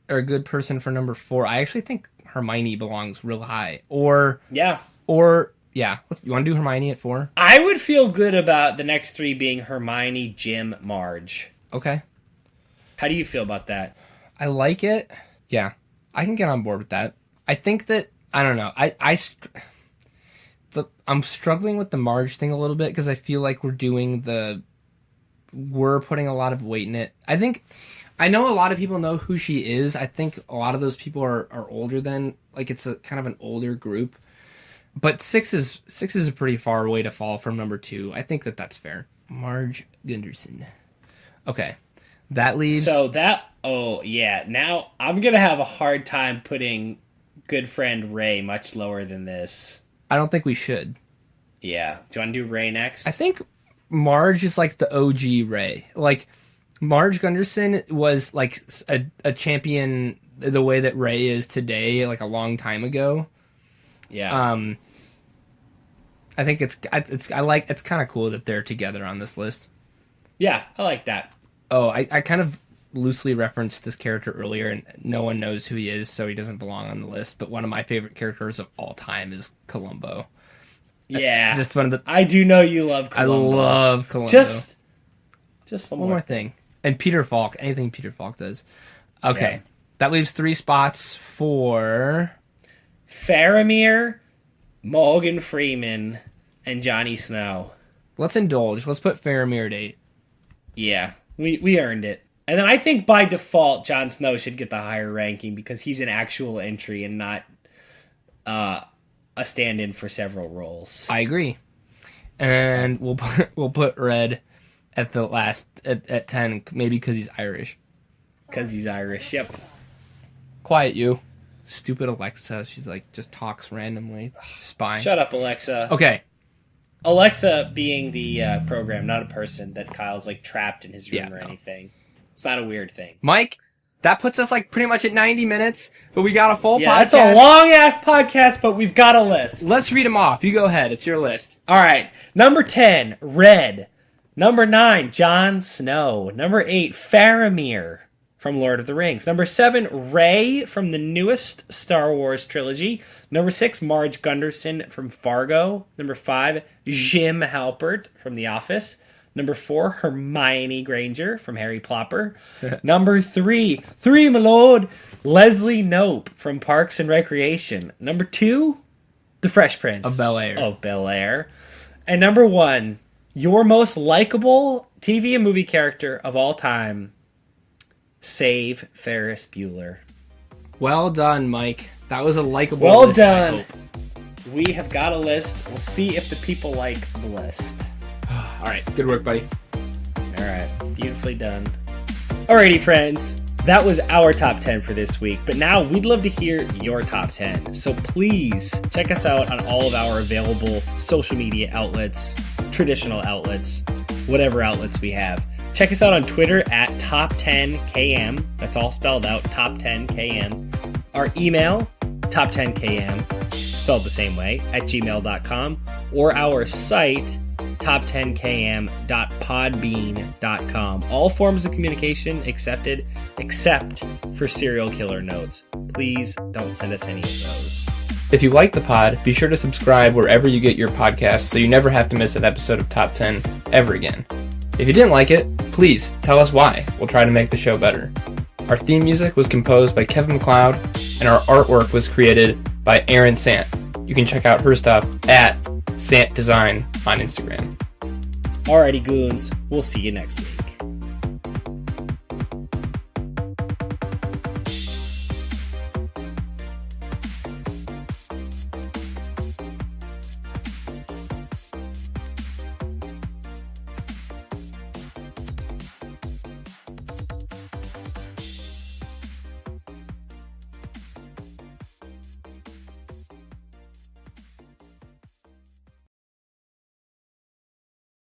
or a good person for number 4, I actually think Hermione belongs real high. You want to do Hermione at 4? I would feel good about the next 3 being Hermione, Jim, Marge. Okay. How do you feel about that? I like it. Yeah. I can get on board with that. I think that, I don't know. I'm struggling with the Marge thing a little bit because I feel like we're putting a lot of weight in it. I know a lot of people know who she is. I think a lot of those people are older than, like, it's a kind of an older group. But 6 is a pretty far way to fall from number 2. I think that's fair. Marge Gunderson. Okay. That leaves... Now I'm going to have a hard time putting good friend Ray much lower than this. I don't think we should. Yeah. Do you want to do Ray next? I think Marge is like the OG Ray. Like, Marge Gunderson was like a champion the way that Ray is today, like a long time ago. Yeah. I think it's kind of cool that they're together on this list. Yeah, I like that. Oh, I kind of loosely referenced this character earlier, and no one knows who he is, so he doesn't belong on the list. But one of my favorite characters of all time is Columbo. Yeah, just one of the. I do know you love Columbo. I love Columbo. Just one more thing. And Peter Falk. Anything Peter Falk does. Okay, yeah. That leaves 3 spots for Faramir, Morgan Freeman, and Johnny Snow. Let's indulge. Let's put Faramir at 8. Yeah, we earned it. And then I think by default, Jon Snow should get the higher ranking because he's an actual entry and not a stand-in for several roles. I agree. And we'll put Red at the last at 10, maybe because he's Irish. Because he's Irish. Yep. Quiet you, stupid Alexa. She's like just talks randomly. Spying. Shut up, Alexa. Okay. Alexa being the program, not a person that Kyle's like trapped in his room or anything. It's not a weird thing. Mike, that puts us like pretty much at 90 minutes, but we got a full podcast. That's a long-ass podcast, but we've got a list. Let's read them off. You go ahead. It's your list. All right. Number 10, Red. Number 9, Jon Snow. Number 8, Faramir from Lord of the Rings. Number 7, Rey from the newest Star Wars trilogy. Number 6, Marge Gunderson from Fargo. Number 5, Jim Halpert from The Office. Number 4, Hermione Granger from Harry Plopper. Number 3, my lord, Leslie Knope from Parks and Recreation. Number 2, The Fresh Prince of Bel-Air. And number 1, your most likable TV and movie character of all time, save Ferris Bueller. Well done, Mike. That was a likable list. Well done. We have got a list. We'll see if the people like the list. All right. Good work, buddy. All right. Beautifully done. Alrighty, friends. That was our top 10 for this week. But now we'd love to hear your top 10. So please check us out on all of our available social media outlets, traditional outlets, whatever outlets we have. Check us out on Twitter at Top10KM. That's all spelled out, Top10KM. Our email, Top10KM, spelled the same way, at gmail.com. Or our site, top10km.podbean.com. All forms of communication accepted, except for serial killer notes. Please don't send us any of those. If you like the pod, be sure to subscribe wherever you get your podcasts so you never have to miss an episode of Top 10 ever again. If you didn't like it, please tell us why. We'll try to make the show better. Our theme music was composed by Kevin MacLeod, and our artwork was created by Erin Sant. You can check out her stuff at Sant Design on Instagram. Alrighty, goons. We'll see you next week.